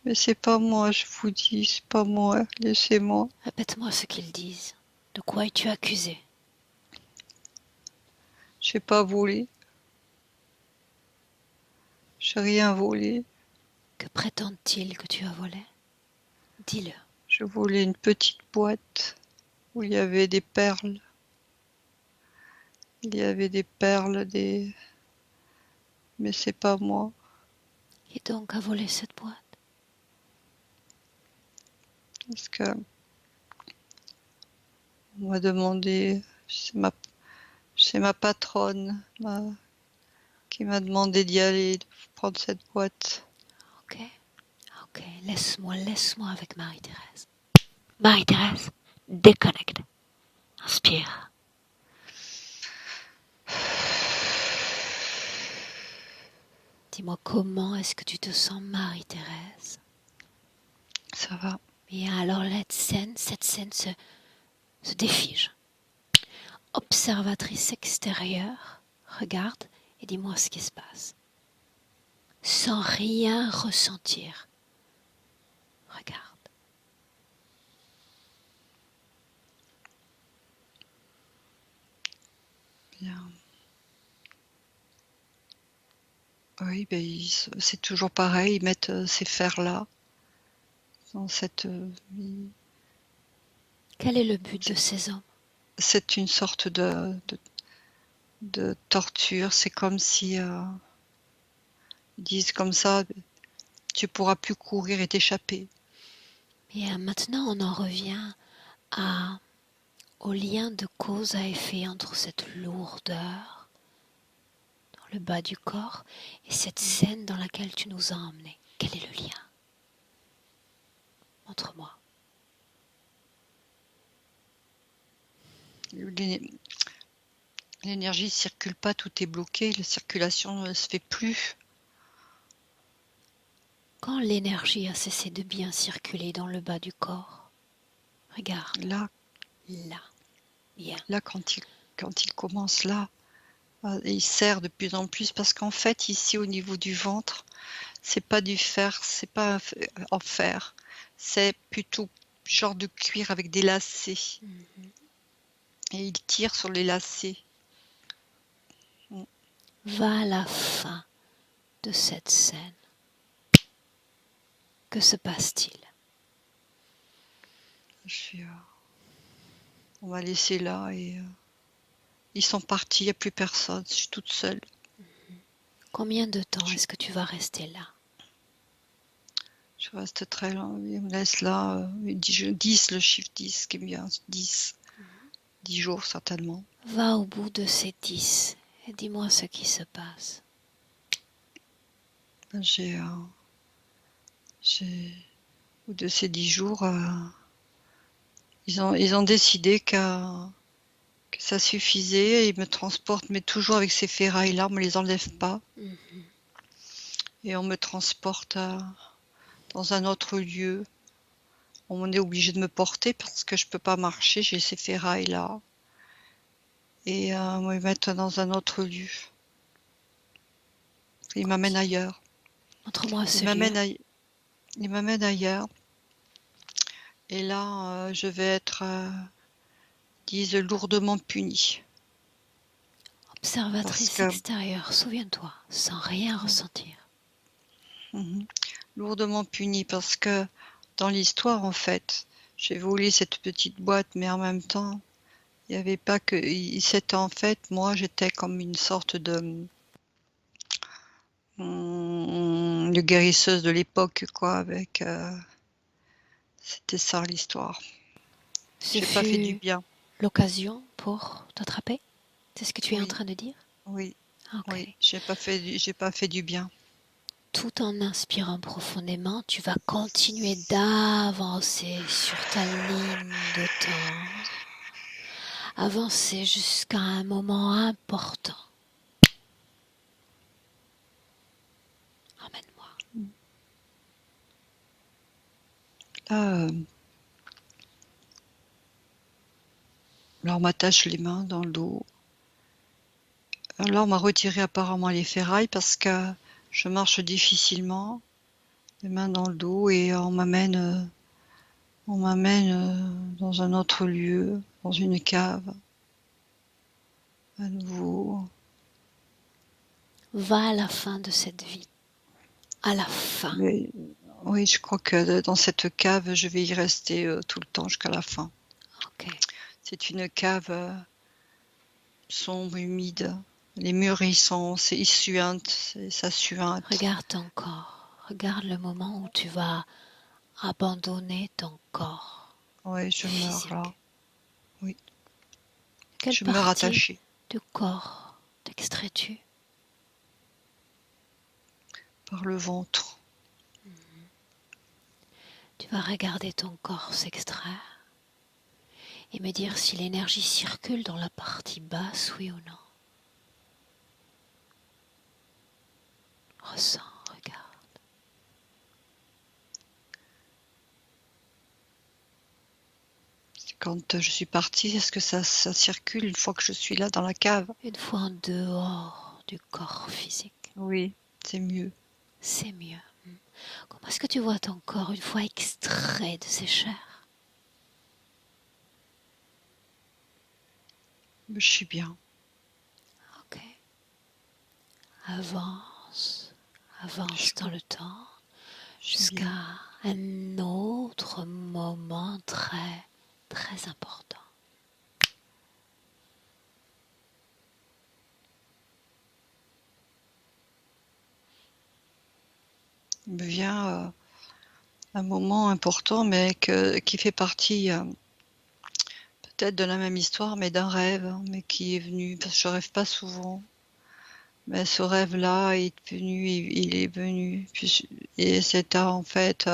Mais c'est pas moi, je vous dis, c'est pas moi, laissez-moi. Répète-moi ce qu'ils disent. De quoi es-tu accusé? J'ai pas volé, j'ai rien volé. Que prétendent-ils que tu as volé? Dis-le. Je volais une petite boîte où il y avait des perles. Il y avait des perles, mais c'est pas moi. Qui donc a volé cette boîte? Parce que on m'a demandé, C'est ma patronne qui m'a demandé d'y aller, de prendre cette boîte. Ok, ok, laisse-moi avec Marie-Thérèse. Marie-Thérèse, déconnecte. Inspire. Dis-moi comment est-ce que tu te sens, Marie-Thérèse? Ça va. Bien, alors cette scène se défige. Observatrice extérieure, regarde et dis-moi ce qui se passe. Sans rien ressentir. Regarde. Bien. Oui, ben, c'est toujours pareil, ils mettent ces fers-là dans cette... Quel est le but de ces hommes? c'est une sorte de torture. C'est comme si ils disent comme ça, tu pourras plus courir et t'échapper. Bien, maintenant on en revient au lien de cause à effet entre cette lourdeur dans le bas du corps et cette scène dans laquelle tu nous as emmenés. Quel est le lien? Montre-moi. L'énergie ne circule pas, tout est bloqué, la circulation ne se fait plus. Quand l'énergie a cessé de bien circuler dans le bas du corps, regarde, Là, bien. là quand il commence là, il serre de plus en plus parce qu'en fait, ici au niveau du ventre, c'est pas du fer, c'est pas en fer, c'est plutôt genre de cuir avec des lacets. Et il tire sur les lacets. Va à la fin de cette scène. Que se passe-t-il? On m'a laissé là et ils sont partis, il n'y a plus personne, je suis toute seule. Combien de temps est-ce que tu vas rester là? Je reste très loin, ils me laissent là, 10, le chiffre 10 qui est bien, 10. 10 jours certainement. Va au bout de ces 10 et dis-moi ce qui se passe. Au bout de ces 10 jours, ils ont décidé que ça suffisait, ils me transportent, mais toujours avec ces ferrailles-là, on me les enlève pas. Et on me transporte dans un autre lieu. On est obligé de me porter parce que je peux pas marcher, j'ai ces ferrailles-là. Et on me mettent dans un autre lieu. Ils m'amènent ailleurs. Montre-moi ce Ils m'amènent ailleurs. Et là, je vais être, disent, lourdement punie. Observatrice extérieure, souviens-toi, sans rien ressentir. Lourdement punie parce que dans l'histoire, en fait, j'ai volé cette petite boîte, mais en même temps, il n'y avait pas que... C'était en fait, moi, j'étais comme une sorte de guérisseuse de l'époque, quoi, avec... c'était ça l'histoire. J'ai pas fait du bien. L'occasion pour t'attraper? C'est ce que tu es en train de dire? Oui, Okay. oui, j'ai pas fait du bien. Tout en inspirant profondément, tu vas continuer d'avancer sur ta ligne de temps. Avancer jusqu'à un moment important. Emmène-moi. Là, on m'attache les mains dans le dos. Là, on m'a retiré apparemment les ferrailles parce que je marche difficilement, les mains dans le dos, et on m'amène dans un autre lieu, dans une cave. À nouveau. Va à la fin de cette vie. À la fin. Mais, oui, je crois que dans cette cave, je vais y rester tout le temps jusqu'à la fin. Okay. C'est une cave sombre, humide. Les murs, ils suintent, ça suinte. Regarde ton corps. Regarde le moment où tu vas abandonner ton corps. Oui, je meurs là. Oui. Quelle je meurs attachée. du corps t'extrais-tu? Par le ventre. Tu vas regarder ton corps s'extraire et me dire si l'énergie circule dans la partie basse, oui ou non. Ressens, regarde. Quand je suis partie, est-ce que ça circule une fois que je suis là dans la cave? Une fois en dehors du corps physique, Oui, c'est mieux. c'est mieux. Comment est-ce que tu vois ton corps une fois extrait de ses chairs? Je suis bien. Ok. Avance, avance dans le temps Je suis bien. jusqu'à un autre moment très, très important. Il me vient un moment important, mais qui fait partie peut-être de la même histoire, mais d'un rêve, hein, mais qui est venu, parce que je rêve pas souvent. Mais ce rêve-là est venu, il est venu. Et c'est en fait,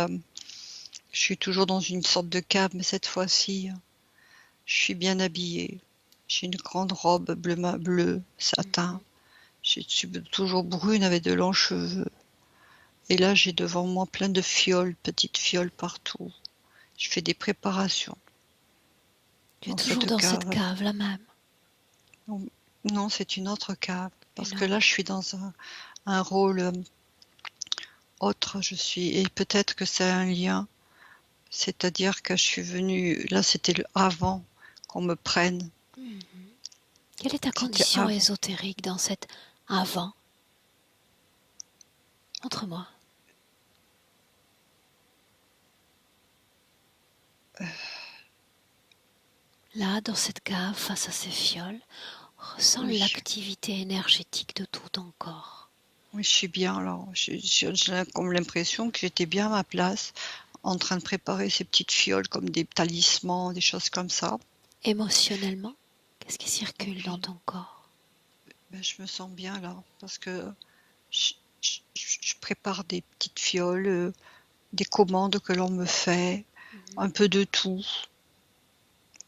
je suis toujours dans une sorte de cave, mais cette fois-ci, je suis bien habillée. J'ai une grande robe bleu satin. Je suis toujours brune avec de longs cheveux. Et là, j'ai devant moi plein de fioles, petites fioles partout. Je fais des préparations Tu es dans toujours cette dans cette cave. cave-là même. Non, non, c'est une autre cave. Parce Une que là, je suis dans un rôle autre. Et peut-être que c'est un lien. C'est-à-dire que je suis venue, là, c'était le avant qu'on me prenne. Quelle est ta C'était condition avant. ésotérique dans cet avant? Montre-moi. Là, dans cette cave, face à ces fioles, ressens Oui, l'activité énergétique de tout ton corps. oui, je suis bien là. J'ai comme l'impression que j'étais bien à ma place, en train de préparer ces petites fioles comme des talismans, des choses comme ça. Émotionnellement, qu'est-ce qui circule dans Oui, ton corps? ben, je me sens bien là, parce que je prépare des petites fioles, des commandes que l'on me fait, un peu de tout.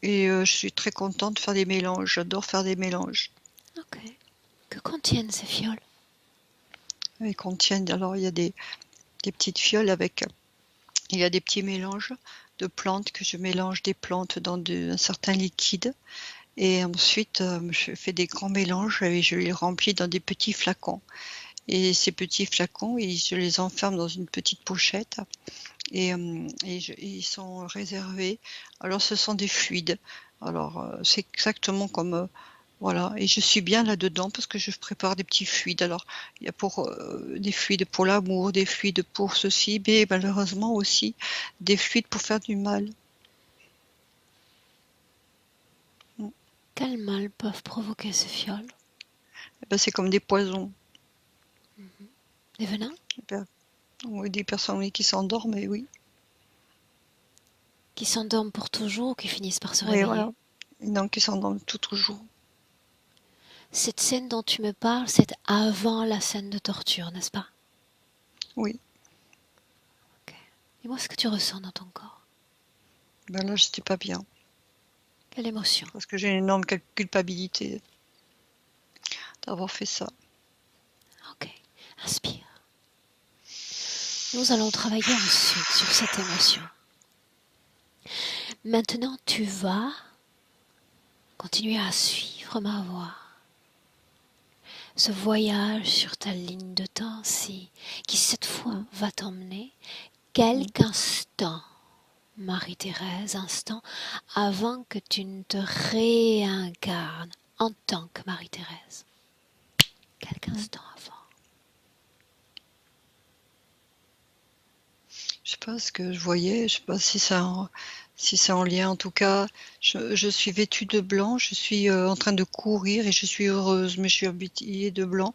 Et je suis très contente de faire des mélanges. J'adore faire des mélanges. Ok. Que contiennent ces fioles? Ils contiennent, alors il y a des petites fioles avec, il y a des petits mélanges de plantes que je mélange des plantes dans un certain liquide. Et ensuite, je fais des grands mélanges et je les remplis dans des petits flacons. Et ces petits flacons, je les enferme dans une petite pochette et ils sont réservés. Alors ce sont des fluides. Alors, c'est exactement comme, voilà, et je suis bien là-dedans parce que je prépare des petits fluides. Alors, il y a des fluides pour l'amour, des fluides pour ceci, mais malheureusement aussi des fluides pour faire du mal. Mmh. Quel mal peuvent provoquer ces fioles? C'est comme des poisons. Des venins? Oui, des personnes, oui, qui s'endorment, mais oui. Qui s'endorment pour toujours ou qui finissent par se Oui, réveiller? voilà. Il y en a qui s'endorment toujours. Cette scène dont tu me parles, c'est avant la scène de torture, n'est-ce pas? Oui. Ok. Dis-moi ce que tu ressens dans ton corps. Là, j'étais pas bien Quelle émotion? parce que j'ai une énorme culpabilité d'avoir fait ça. Ok. Inspire. Nous allons travailler ensuite sur cette émotion. Maintenant, tu vas continuer à suivre ma voie. Ce voyage sur ta ligne de temps-ci, qui cette fois Mmh. va t'emmener Mmh. quelques instants, Marie-Thérèse, instants avant que tu ne te réincarnes en tant que Marie-Thérèse. Quelques Mmh. instants avant. Je sais pas ce que je voyais, je sais pas si c'est en lien. En tout cas, je suis vêtue de blanc, je suis, en train de courir et je suis heureuse, mais je suis habillée de blanc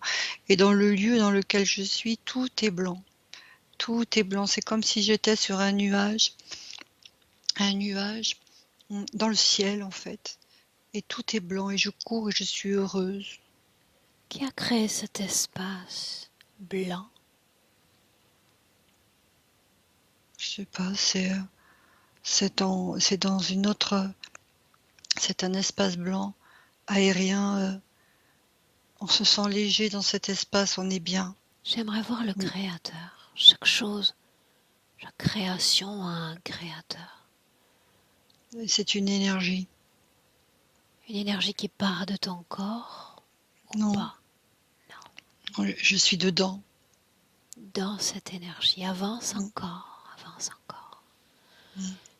et dans le lieu dans lequel je suis, tout est blanc. Tout est blanc. C'est comme si j'étais sur un nuage, dans le ciel, en fait. et tout est blanc et je cours et je suis heureuse. Qui a créé cet espace blanc? Je sais pas, c'est dans une autre, c'est un espace blanc aérien. On se sent léger dans cet espace, on est bien. J'aimerais voir le créateur. Chaque chose, chaque création a un créateur. C'est une énergie. Une énergie qui part de ton corps ou Non, pas? Non. je suis dedans. Dans cette énergie, avance encore,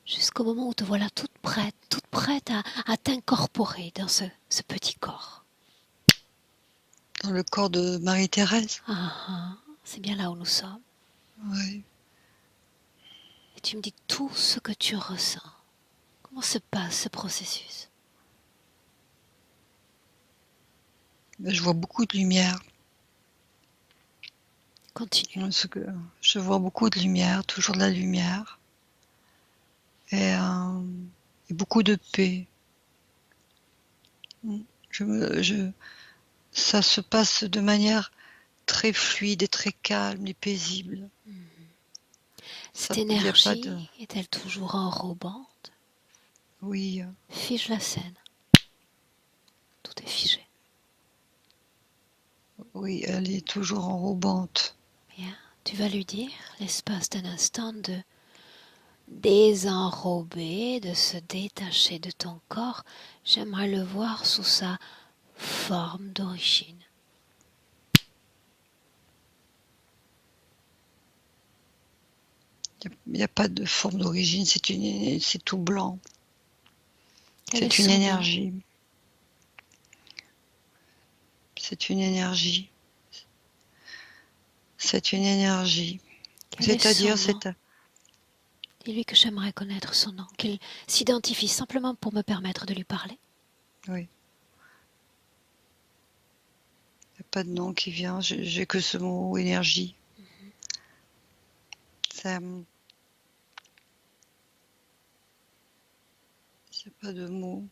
jusqu'au moment où te voilà toute prête à t'incorporer dans ce petit corps. Dans le corps de Marie-Thérèse. C'est bien là où nous sommes. Oui. Et tu me dis tout ce que tu ressens. Comment se passe ce processus? Je vois beaucoup de lumière. Continue. Je vois beaucoup de lumière, toujours de la lumière. Et beaucoup de paix. Ça se passe de manière très fluide et très calme et paisible. Cette Il n'y a pas énergie de... est-elle toujours enrobante? Oui, Fige la scène. Tout est figé. oui, elle est toujours enrobante. Bien. Tu vas lui dire, l'espace d'un instant, de désenrober, de se détacher de ton corps. J'aimerais le voir sous sa forme d'origine. Il n'y a pas de forme d'origine, c'est tout blanc. Quel est C'est une son nom? énergie. C'est une énergie. C'est une énergie. Quel est C'est-à-dire, son nom? Dis-lui que j'aimerais connaître son nom, qu'il s'identifie simplement pour me permettre de lui parler. Oui. Il n'y a pas de nom qui vient, j'ai que ce mot énergie. Il n'y a pas de mot,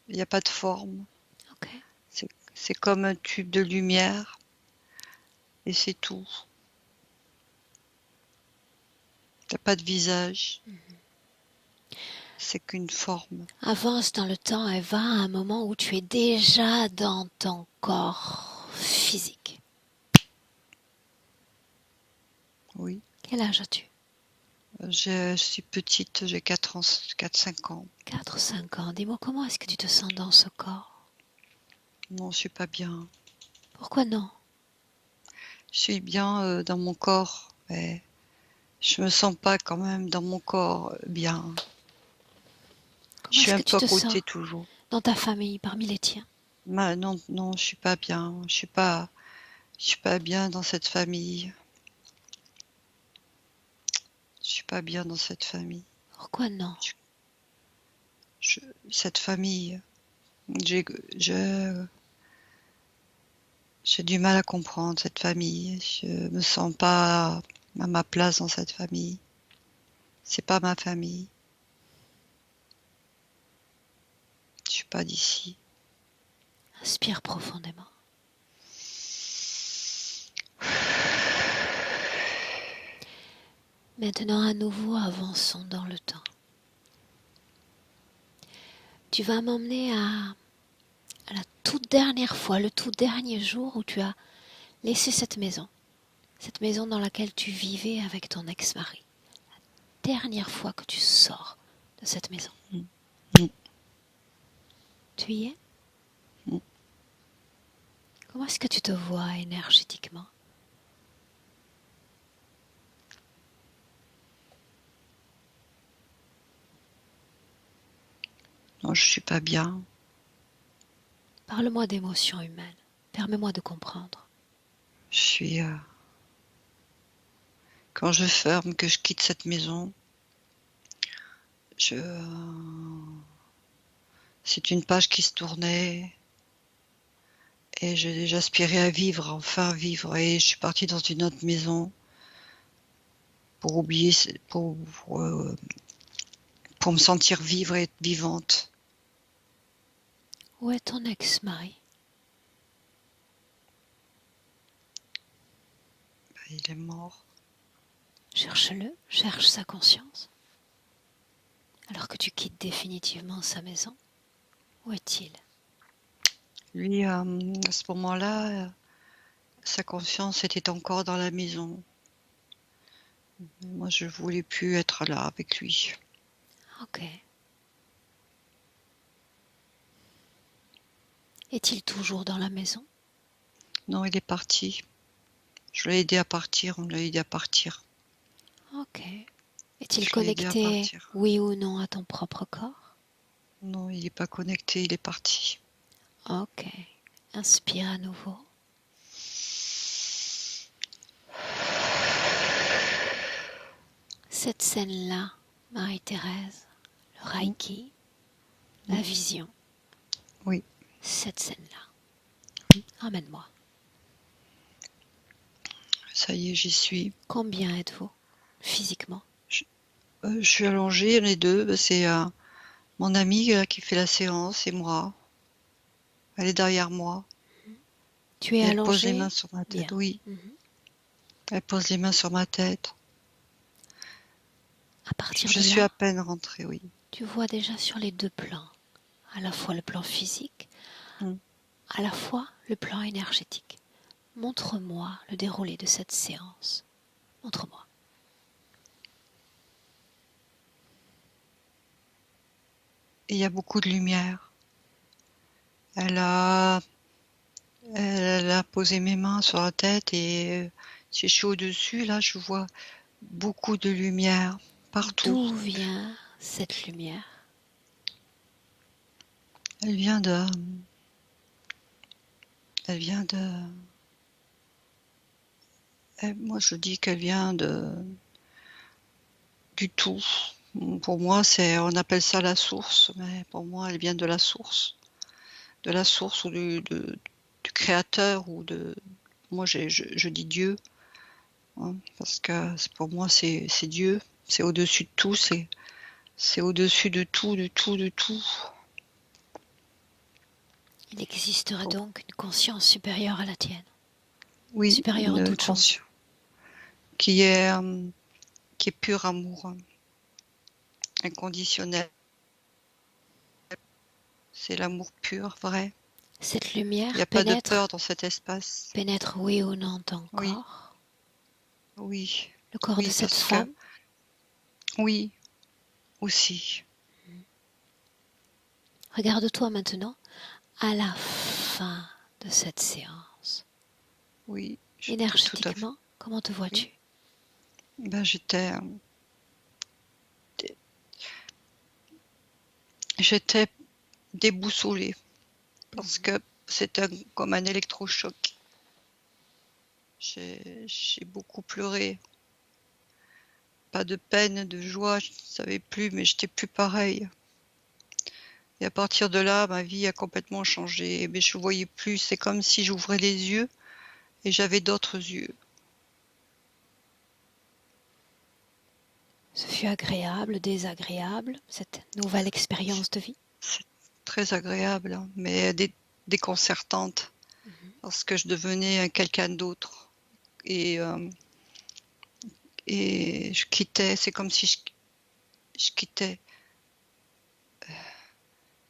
il n'y a pas de forme. Ok. C'est comme un tube de lumière et c'est tout. Il n'y a pas de visage. C'est qu'une forme. Avance dans le temps et va à un moment où tu es déjà dans ton corps physique. Oui. Quel âge as-tu? Je suis petite, j'ai 4-5 ans. 4 ou 5 ans. Dis-moi, comment est-ce que tu te sens dans ce corps? Non, je suis pas bien. Pourquoi non? Je suis bien dans mon corps, mais je me sens pas quand même dans mon corps bien. Je Comment suis est-ce un que tu peu à te sens côté toujours. dans ta famille, parmi les tiens? Non, non, je suis pas bien. Je suis pas bien dans cette famille. Je suis pas bien dans cette famille. Pourquoi non? Cette famille, j'ai je- j'ai du mal à comprendre cette famille. Je me sens pas à ma place dans cette famille. C'est pas ma famille. Je suis pas d'ici. Inspire profondément. Maintenant, à nouveau, avançons dans le temps. Tu vas m'emmener à la toute dernière fois, le tout dernier jour où tu as laissé cette maison dans laquelle tu vivais avec ton ex-mari. La dernière fois que tu sors de cette maison. Mm. Tu y es? Mm. Comment est-ce que tu te vois énergétiquement? Non, je suis pas bien. Parle-moi d'émotions humaines. Permets-moi de comprendre. Je suis quand je ferme, que je quitte cette maison, je c'est une page qui se tournait et j'aspirais à vivre, enfin vivre, et je suis partie dans une autre maison pour oublier, pour me sentir vivre et être vivante. Où est ton ex-mari? Il est mort. Cherche-le, cherche sa conscience. Alors que tu quittes définitivement sa maison, où est-il? Lui, à ce moment-là, sa conscience était encore dans la maison. Moi, je voulais plus être là avec lui. Ok. Est-il toujours dans la maison? Non, il est parti. Je l'ai aidé à partir, on l'a aidé à partir. Ok. Est-il Je l'ai aidé à connecté, partir. oui ou non, à ton propre corps? Non, il n'est pas connecté, il est parti. Ok. Inspire à nouveau. Cette scène-là, Marie-Thérèse, le Mm, Reiki, mm. la vision, Oui, cette scène-là. Emmène-moi. ça y est, j'y suis. Combien êtes-vous physiquement? Je suis allongée, les deux. C'est mon amie qui fait la séance et moi. Elle est derrière moi. Tu es Et elle pose les allongé? mains sur ma tête. Bien. Oui, Mhm. elle pose les mains sur ma tête. À partir Je de suis là, à peine rentrée, oui. tu vois déjà sur les deux plans, à la fois le plan physique, Mm. à la fois le plan énergétique. Montre-moi le déroulé de cette séance. Montre-moi. Et il y a beaucoup de lumière. Elle a, elle a posé mes mains sur la tête et si je suis au-dessus, là, je vois beaucoup de lumière partout. D'où vient cette lumière? Elle vient de, elle vient de, moi je dis qu'elle vient du tout. Pour moi, on appelle ça la source, mais pour moi, elle vient de la source ou du créateur moi je dis Dieu, hein, parce que pour moi c'est Dieu, c'est au-dessus de tout, c'est au-dessus de tout, de tout, de tout. Il existerait Bon, donc une conscience supérieure à la tienne, oui, supérieure à une toute chose. conscience qui est, qui est pur amour, inconditionnel. C'est l'amour pur, vrai. Cette Il n'y lumière a pas de pénètre, peur dans cet espace. pénètre oui ou non ton Oui, corps, oui, le corps de oui, cette parce que femme. oui, aussi. Regarde-toi maintenant à la fin de cette séance. Oui, j'étais tout à fait. Énergétiquement, comment te Oui. vois-tu? Ben, j'étais déboussolée parce que c'était comme un électrochoc. J'ai beaucoup pleuré. Pas de peine, de joie, je ne savais plus, mais j'étais plus pareille. Et à partir de là, ma vie a complètement changé. Mais je voyais plus. C'est comme si j'ouvrais les yeux et j'avais d'autres yeux. Ce fut agréable, désagréable, cette nouvelle expérience de vie? C'est très agréable, hein, mais déconcertante parce que je devenais quelqu'un d'autre. Et, euh, et je quittais, c'est comme si je quittais.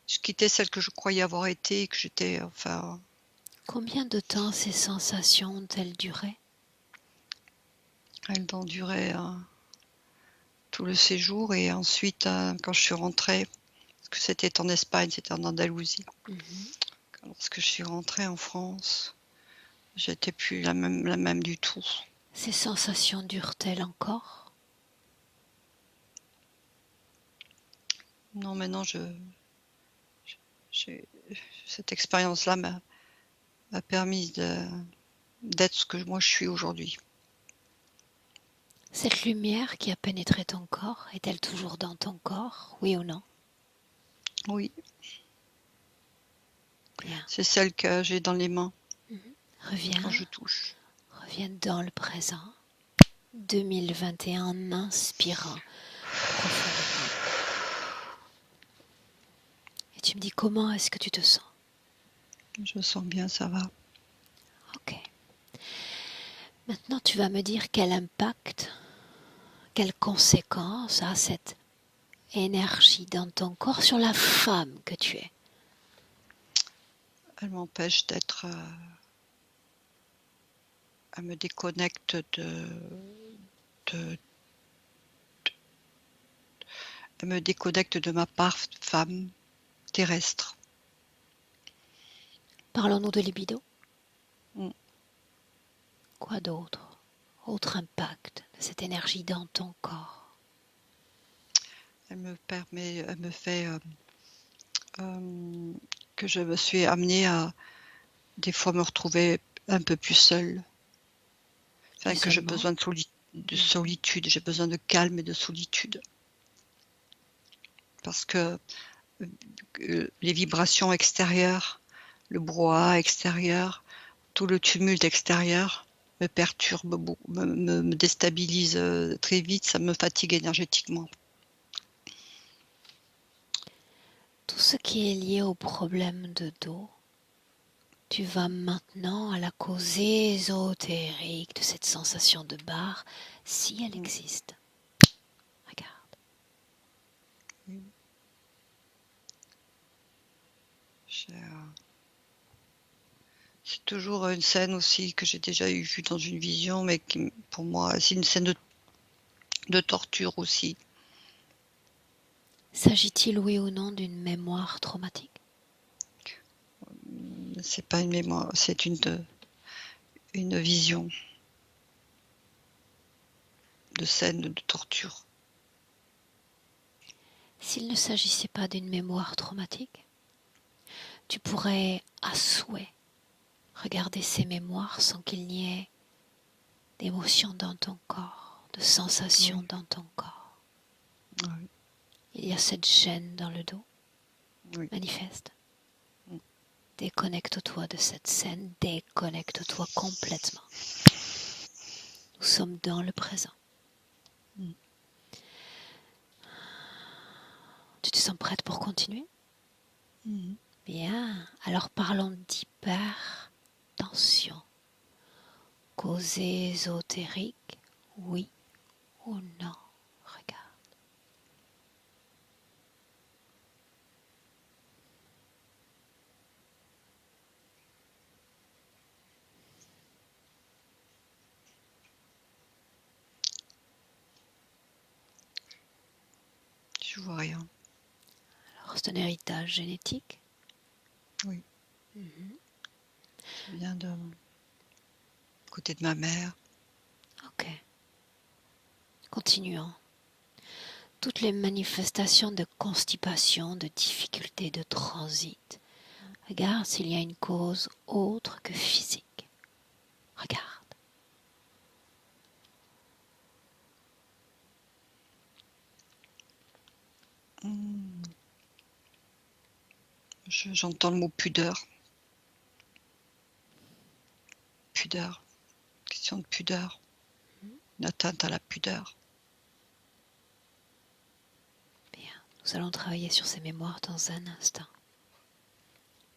Je quittais celle que je croyais avoir été, que j'étais, enfin, Combien de temps ces sensations ont-elles duré? elles ont duré tout le séjour et ensuite, quand je suis rentrée, parce que c'était en Espagne, c'était en Andalousie. Mhm. Lorsque je suis rentrée en France, j'étais plus la même du tout. Ces sensations durent-elles encore? Non, maintenant, cette expérience-là m'a permis d'être ce que moi je suis aujourd'hui. Cette lumière qui a pénétré ton corps, est-elle toujours dans ton corps, oui ou non? Oui, Bien. c'est celle que j'ai dans les mains quand Reviens, je touche. reviens dans le présent. 2021 en inspirant profondément. Et tu me dis comment est-ce que tu te sens? Je sens bien, ça va. Ok. Maintenant, tu vas me dire quel impact, quelles conséquences a cette énergie dans ton corps sur la femme que tu es. Elle m'empêche d'être... elle me déconnecte de- elle me déconnecte de ma part femme terrestre. Parlons-nous de libido. Mm. Quoi d'autre? Autre impact de cette énergie dans ton corps. Elle me fait que je me suis amenée à des fois me retrouver un peu plus seule. Enfin, que j'ai L'isolement. besoin de solitude, j'ai besoin de calme et de solitude. Parce que les vibrations extérieures, le brouhaha extérieur, tout le tumulte extérieur me perturbe beaucoup, me déstabilise très vite, ça me fatigue énergétiquement. Tout ce qui est lié au problème de dos, tu vas maintenant à la cause ésotérique de cette sensation de barre, si elle Mm. existe. Regarde. Oui. C'est toujours une scène aussi que j'ai déjà vue dans une vision, mais qui, pour moi, c'est une scène de torture aussi. S'agit-il oui ou non d'une mémoire traumatique? C'est pas une mémoire, c'est une vision de scène de torture. S'il ne s'agissait pas d'une mémoire traumatique, tu pourrais à souhait regarder ces mémoires sans qu'il n'y ait d'émotions dans ton corps, de sensations Oui, dans ton corps. oui, Il y a cette gêne dans le dos, oui. manifeste. Mm. Déconnecte-toi de cette scène, déconnecte-toi complètement. Nous sommes dans le présent. Mm. Tu te sens prête pour continuer? Mm. Bien, alors parlons d'hypertension. Cause ésotérique, oui ou non? Regarde. Je vois rien. Alors c'est un héritage génétique. Oui, Mhm. ça vient de côté de ma mère. Ok, continuons. Toutes les manifestations de constipation, de difficultés de transit. Regarde s'il y a une cause autre que physique. Regarde. Mm. J'entends le mot pudeur. Pudeur. Question de pudeur. Une atteinte à la pudeur. Bien, nous allons travailler sur ces mémoires dans un instant.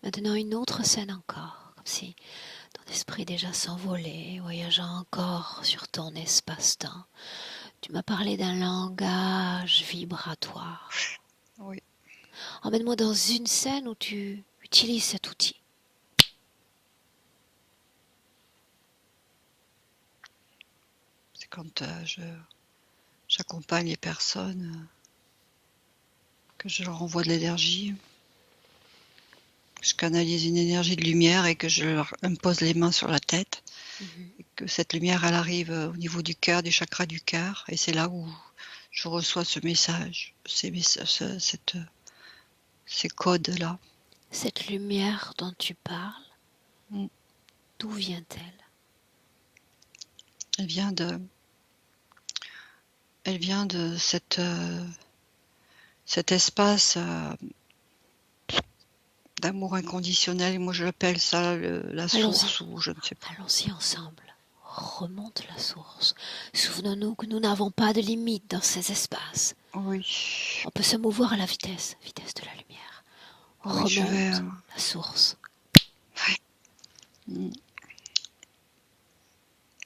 Maintenant, une autre scène encore, comme si ton esprit déjà s'envolait, voyageant encore sur ton espace-temps. Tu m'as parlé d'un langage vibratoire. Oui. Emmène-moi dans une scène où tu utilises cet outil. C'est quand j'accompagne les personnes, que je leur envoie de l'énergie. Je canalise une énergie de lumière et que je leur impose les mains sur la tête. Mhm. Et que cette lumière, elle arrive au niveau du cœur, du chakra du cœur. Et c'est là où je reçois ce message, ces codes-là. Cette lumière dont tu parles, Mm. d'où vient-elle? Elle vient de, elle vient de cet espace d'amour inconditionnel. Moi, je l'appelle ça la Allons-y, source, ou je ne sais pas. allons-y ensemble. Remonte la source. Souvenons-nous que nous n'avons pas de limite dans ces espaces. Oui, On peut se mouvoir à la vitesse de la lumière. oui, je vais. Remonte la source. Mm.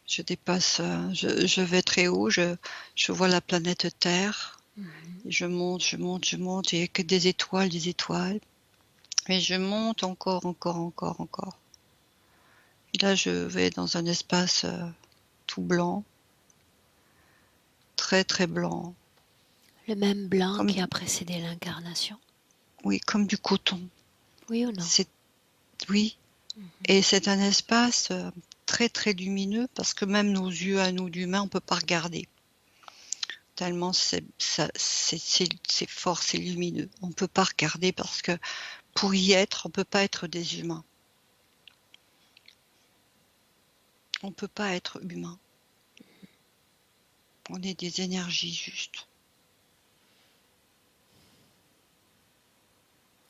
Je dépasse, je vais très haut, je vois la planète Terre, Mhm. et je monte, je monte, je monte, et il n'y a que des étoiles, et je monte encore, encore, encore, encore. Et là, je vais dans un espace tout blanc, très très blanc, Le même blanc comme qui a précédé l'incarnation. oui, comme du coton. Oui ou non? C'est oui, Mhm. et c'est un espace très très lumineux parce que même nos yeux à nous d'humains, on peut pas regarder. Tellement c'est fort, c'est lumineux. On peut pas regarder parce que pour y être, on peut pas être des humains. On peut pas être humain. On est des énergies juste.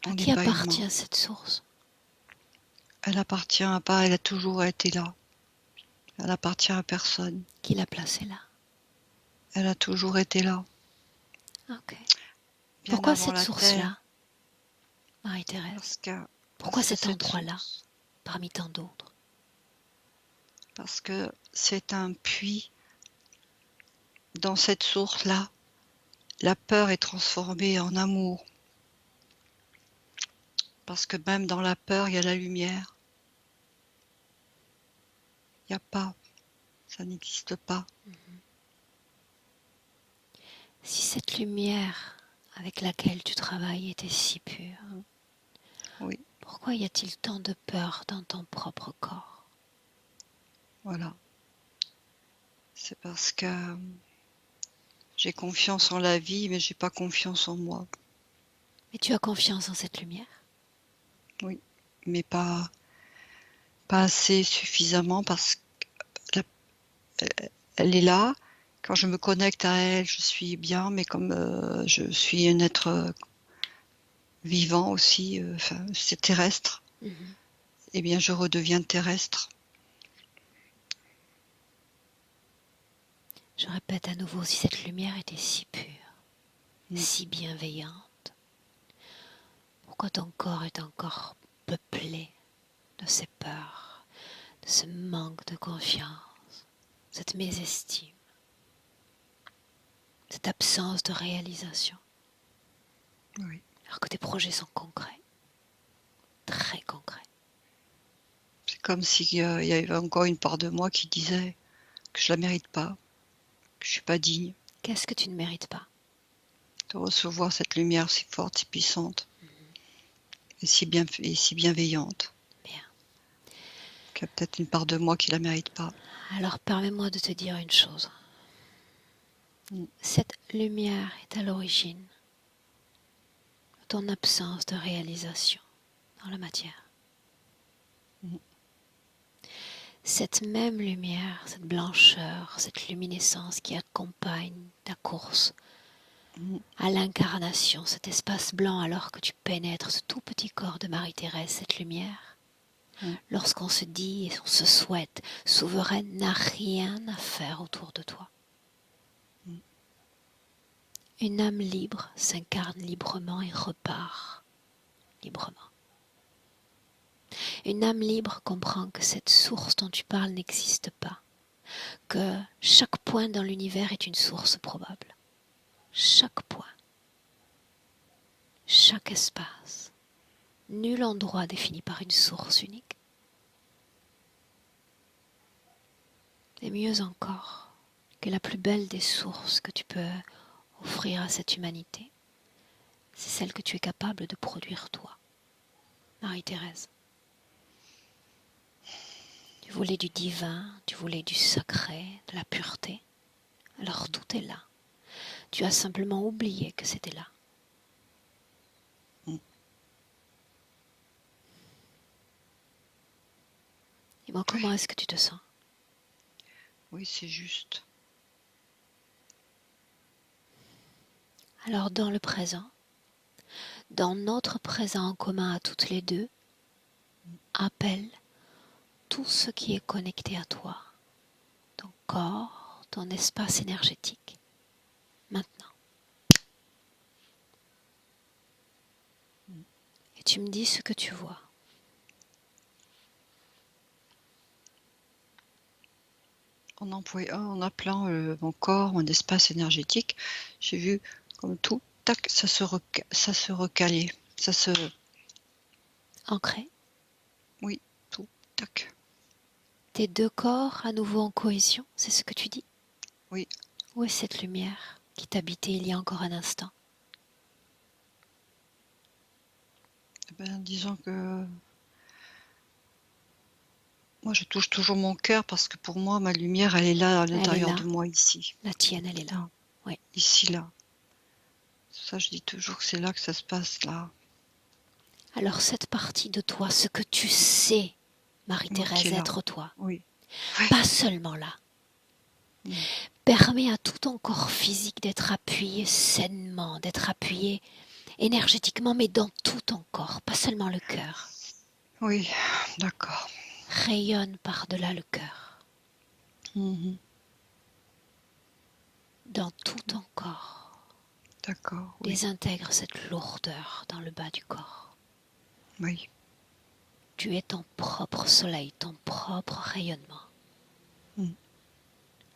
À On n'est qui pas humain. appartient cette source? Elle appartient à pas, elle a toujours été là. Elle appartient à personne. Qui l'a placée là? Elle a toujours été là. Ok. Bien Pourquoi avant cette la Terre. source-là, Marie-Thérèse? Parce Pourquoi que cet cette endroit-là, source, parmi tant d'autres? parce que c'est un puits. Dans cette source-là, la peur est transformée en amour. Parce que même dans la peur, il y a la lumière. Il n'y a pas. Ça n'existe pas. Si cette lumière avec laquelle tu travailles était si pure, Oui, pourquoi y a-t-il tant de peur dans ton propre corps? voilà. C'est parce que j'ai confiance en la vie, mais j'ai pas confiance en moi. Mais tu as confiance en cette lumière? Oui, mais pas assez suffisamment parce qu'elle elle est là. Quand je me connecte à elle, je suis bien, mais comme je suis un être vivant aussi, enfin, c'est terrestre, Mhm. eh bien, je redeviens terrestre. Je répète à nouveau, si cette lumière était si pure, Mm. si bienveillante, pourquoi ton corps est encore peuplé de ces peurs, de ce manque de confiance, cette mésestime, cette absence de réalisation, Oui. alors que tes projets sont concrets, très concrets? C'est comme s'il y avait encore une part de moi qui disait que je la mérite pas, que je suis pas digne Qu'est-ce que tu ne mérites pas? de recevoir cette lumière si forte, si puissante et si bienveillante. Bien. Qu'il y a peut-être une part de moi qui la mérite pas. Alors permets-moi de te dire une chose. Mm. Cette lumière est à l'origine de ton absence de réalisation dans la matière. Mm. Cette même lumière, cette blancheur, cette luminescence qui accompagne ta course Mm. à l'incarnation, cet espace blanc alors que tu pénètres ce tout petit corps de Marie-Thérèse, cette lumière, Mm. lorsqu'on se dit et on se souhaite souveraine, n'a rien à faire autour de toi. Mm. Une âme libre s'incarne librement et repart librement. Une âme libre comprend que cette source dont tu parles n'existe pas, que chaque point dans l'univers est une source probable. Chaque point, chaque espace, nul endroit défini par une source unique. Et mieux encore, que la plus belle des sources que tu peux offrir à cette humanité, c'est celle que tu es capable de produire toi, Marie-Thérèse. Tu voulais du divin, tu voulais du sacré, de la pureté. Alors tout est là. Tu as simplement oublié que c'était là. Mm. Dis-moi, Oui, comment est-ce que tu te sens? oui, c'est juste. Alors dans le présent, dans notre présent en commun à toutes les deux, appelle tout ce qui est connecté à toi, ton corps, ton espace énergétique, maintenant. Mm. Et tu me dis ce que tu vois. en appelant mon corps, mon espace énergétique, j'ai vu comme tout, tac, ça se recalait. Ça se. Ancré. Oui, tout, tac. Tes deux corps à nouveau en cohésion, c'est ce que tu dis? Oui. Où est cette lumière qui t'habitait il y a encore un instant? Disons que moi, je touche toujours mon cœur parce que pour moi, ma lumière, elle est là, à Elle est l'intérieur de là, moi, ici. la tienne, elle est là. Là, Oui. ici, là. Ça, je dis toujours que c'est là que ça se passe, là. Alors cette partie de toi, ce que tu sais, Oui, qui est Marie-Thérèse, là. être toi, Oui. Oui. pas seulement là, permet à tout ton corps physique d'être appuyé sainement, d'être appuyé énergétiquement, mais dans tout ton corps, pas seulement le cœur. Oui, d'accord. Rayonne par-delà le cœur, Mhm. dans tout ton corps. D'accord, oui. Désintègre cette lourdeur dans le bas du corps. Oui. Tu es ton propre soleil, ton propre rayonnement. Mm.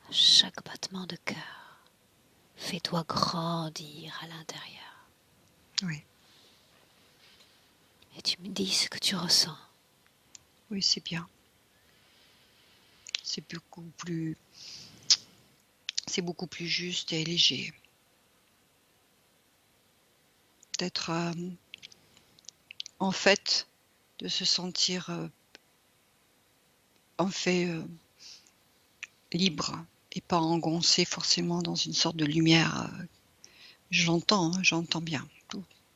À chaque battement de cœur, fais-toi grandir à l'intérieur. Oui. Et tu me dis ce que tu ressens. Oui, c'est bien. C'est beaucoup plus juste et léger. D'être, en fait, de se sentir, en fait, libre et pas engoncé forcément dans une sorte de lumière. J'entends bien.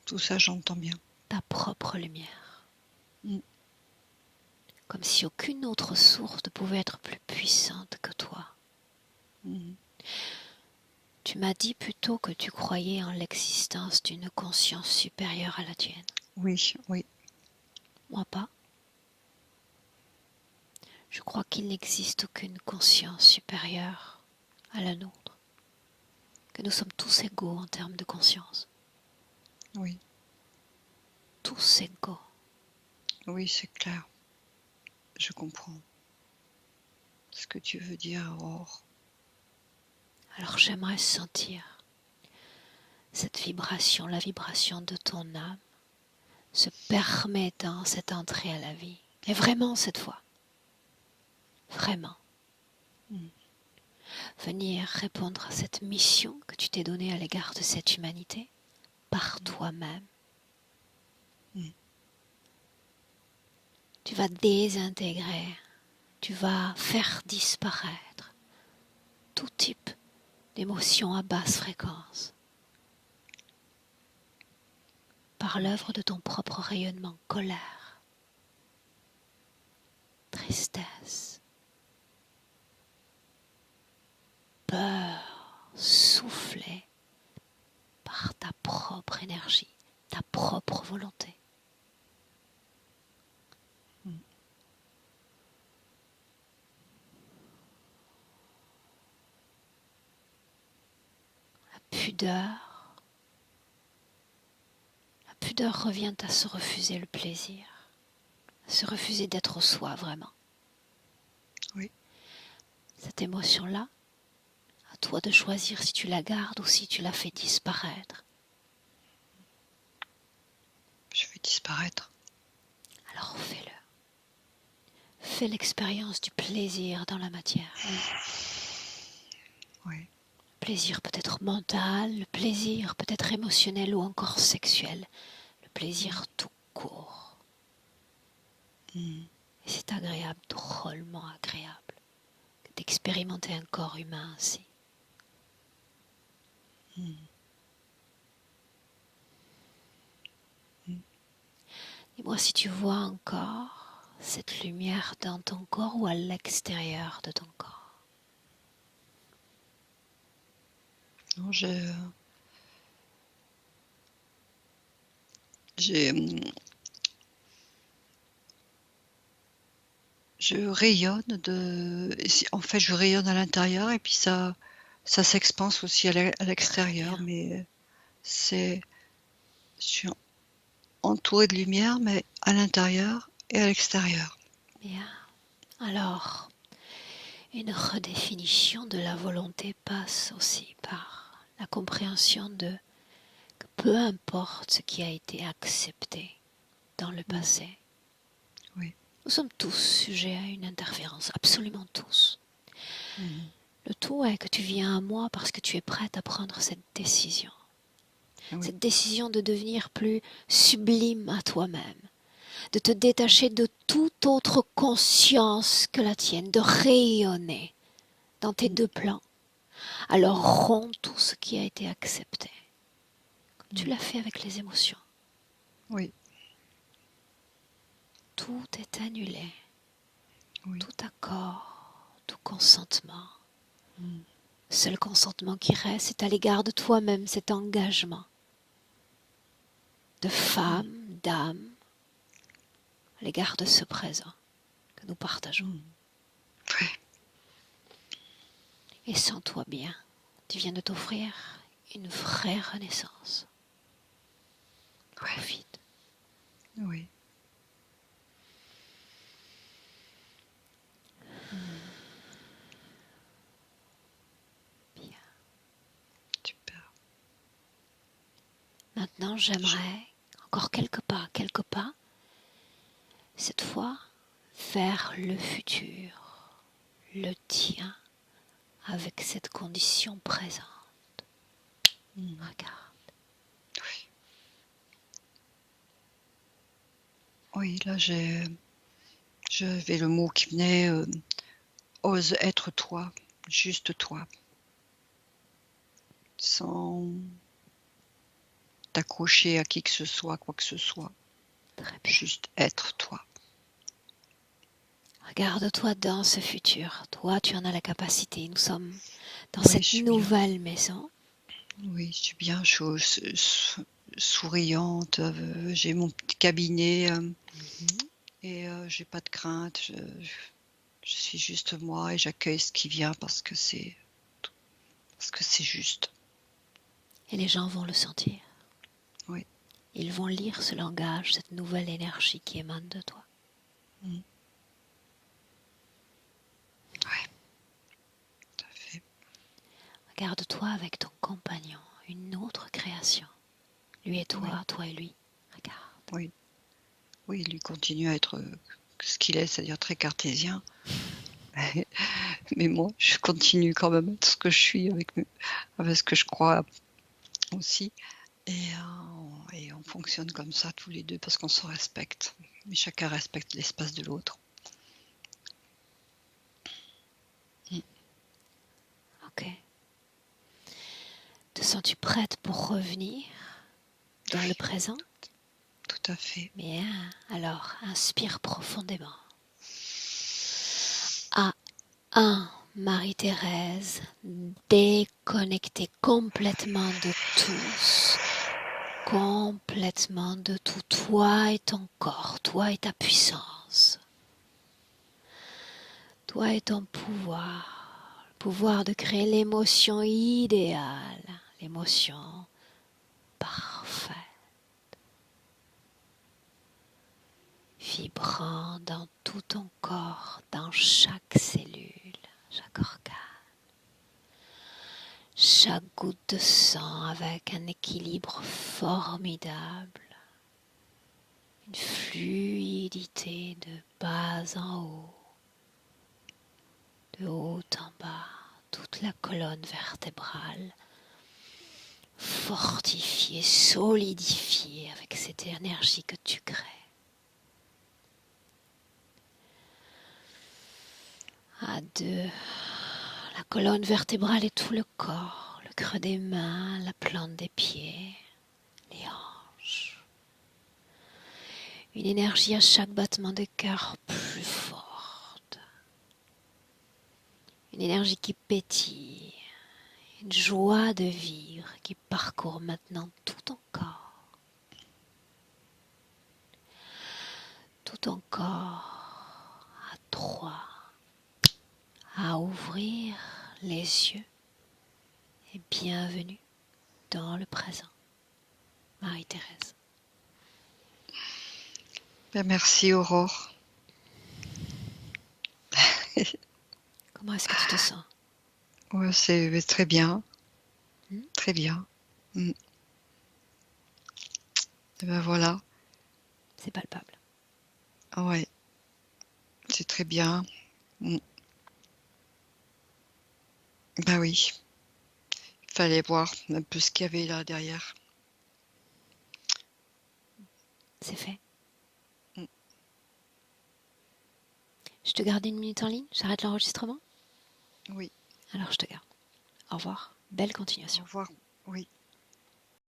Tout ça, j'entends bien. Ta propre lumière. Mm. Comme si aucune autre source ne pouvait être plus puissante que toi. Mm. Tu m'as dit plutôt que tu croyais en l'existence d'une conscience supérieure à la tienne. Oui, oui. Moi pas. Je crois qu'il n'existe aucune conscience supérieure à la nôtre. Que nous sommes tous égaux en termes de conscience. Oui. Tous égaux. Oui, c'est clair. Je comprends ce que tu veux dire, Aurore. Alors j'aimerais sentir cette vibration, la vibration de ton âme, se permettant cette entrée à la vie. Et vraiment cette fois. Vraiment. Venir répondre à cette mission que tu t'es donnée à l'égard de cette humanité par toi-même. Tu vas désintégrer, tu vas faire disparaître tout type d'émotions à basse fréquence par l'œuvre de ton propre rayonnement, colère, tristesse, peur, soufflée par ta propre énergie, ta propre volonté. La pudeur revient à se refuser le plaisir, à se refuser d'être soi vraiment. Oui. Cette émotion-là, à toi de choisir si tu la gardes ou si tu la fais disparaître. Je vais disparaître. Alors fais-le. Fais l'expérience du plaisir dans la matière. Oui. Le plaisir peut être mental, le plaisir peut être émotionnel ou encore sexuel. Le plaisir tout court. Et c'est agréable, drôlement agréable, d'expérimenter un corps humain ainsi. Dis-moi si tu vois encore cette lumière dans ton corps ou à l'extérieur de ton corps. Non, je rayonne en fait, je rayonne à l'intérieur et puis ça s'expanse aussi à l'extérieur, bien. mais je suis entourée de lumière, mais à l'intérieur et à l'extérieur. Bien. Alors, Une redéfinition de la volonté passe aussi par la compréhension de que peu importe ce qui a été accepté dans le passé, Oui. nous sommes tous sujets à une interférence, absolument tous. Mhm. Le tout est que tu viens à moi parce que tu es prête à prendre cette décision. Oui. Cette décision de devenir plus sublime à toi-même, de te détacher de toute autre conscience que la tienne, de rayonner dans tes deux plans. Alors romps tout ce qui a été accepté. Tu l'as fait avec les émotions. Oui. Tout est annulé. Oui. Tout accord, tout consentement. Mhm. Seul consentement qui reste, c'est à l'égard de toi-même, cet engagement de femme, d'âme, à l'égard de ce présent que nous partageons. Mhm. Oui. Et sens-toi bien, tu viens de t'offrir une vraie renaissance. Profite. Oui. Bien. Super. Maintenant, j'aimerais encore quelques pas, cette fois, vers le futur, le tien, avec cette condition présente. Regarde. Oui, là j'avais le mot qui venait, ose être toi, juste toi, sans t'accrocher à qui que ce soit, quoi que ce soit, Très bien. juste être toi. Regarde-toi dans ce futur. Toi, tu en as la capacité. Nous sommes dans Oui, cette je suis bien. nouvelle maison. Oui, je suis bien, je suis souriante, j'ai mon petit cabinet, et j'ai pas de crainte, je suis juste moi et j'accueille ce qui vient parce que c'est juste. Et les gens vont le sentir. Oui. Ils vont lire ce langage, cette nouvelle énergie qui émane de toi. Oui, tout à fait. Regarde-toi avec ton compagnon, une autre création. Lui et toi, Oui, toi et lui. Regarde. oui. Oui, lui continue à être, ce qu'il est, c'est-à-dire très cartésien. Mais moi, je continue quand même à être ce que je suis avec ce que je crois aussi. Et on fonctionne comme ça tous les deux parce qu'on se respecte. Mais chacun respecte l'espace de l'autre. Mm. Ok. Te sens-tu prête pour revenir dans le présent? Tout à fait. Bien. Alors, inspire profondément. À 1, Marie-Thérèse, déconnectée complètement de tous, complètement de tout. Toi et ton corps, toi et ta puissance, toi et ton pouvoir, le pouvoir de créer l'émotion idéale, l'émotion parfaite, vibrant dans tout ton corps, dans chaque cellule, chaque organe. Chaque goutte de sang avec un équilibre formidable, une fluidité de bas en haut, de haut en bas, toute la colonne vertébrale fortifiée, solidifiée avec cette énergie que tu crées. À 2, la colonne vertébrale et tout le corps, le creux des mains, la plante des pieds, les hanches. Une énergie à chaque battement de cœur plus forte. Une énergie qui pétille. Une joie de vivre qui parcourt maintenant tout ton corps. Tout ton corps à 3. À ouvrir les yeux. Et bienvenue dans le présent. Marie-Thérèse. Ben, merci Aurore. Comment est-ce que tu te sens? Ouais, c'est très bien, Hmm. très bien. Mm. Et ben voilà, C'est palpable. ouais, c'est très bien. Mm. Bah oui, il fallait voir un peu ce qu'il y avait là derrière. C'est fait. Mm. Je te garde 1 minute en ligne? J'arrête l'enregistrement? Oui, Alors je te garde. Au revoir. Belle au continuation. revoir. Oui.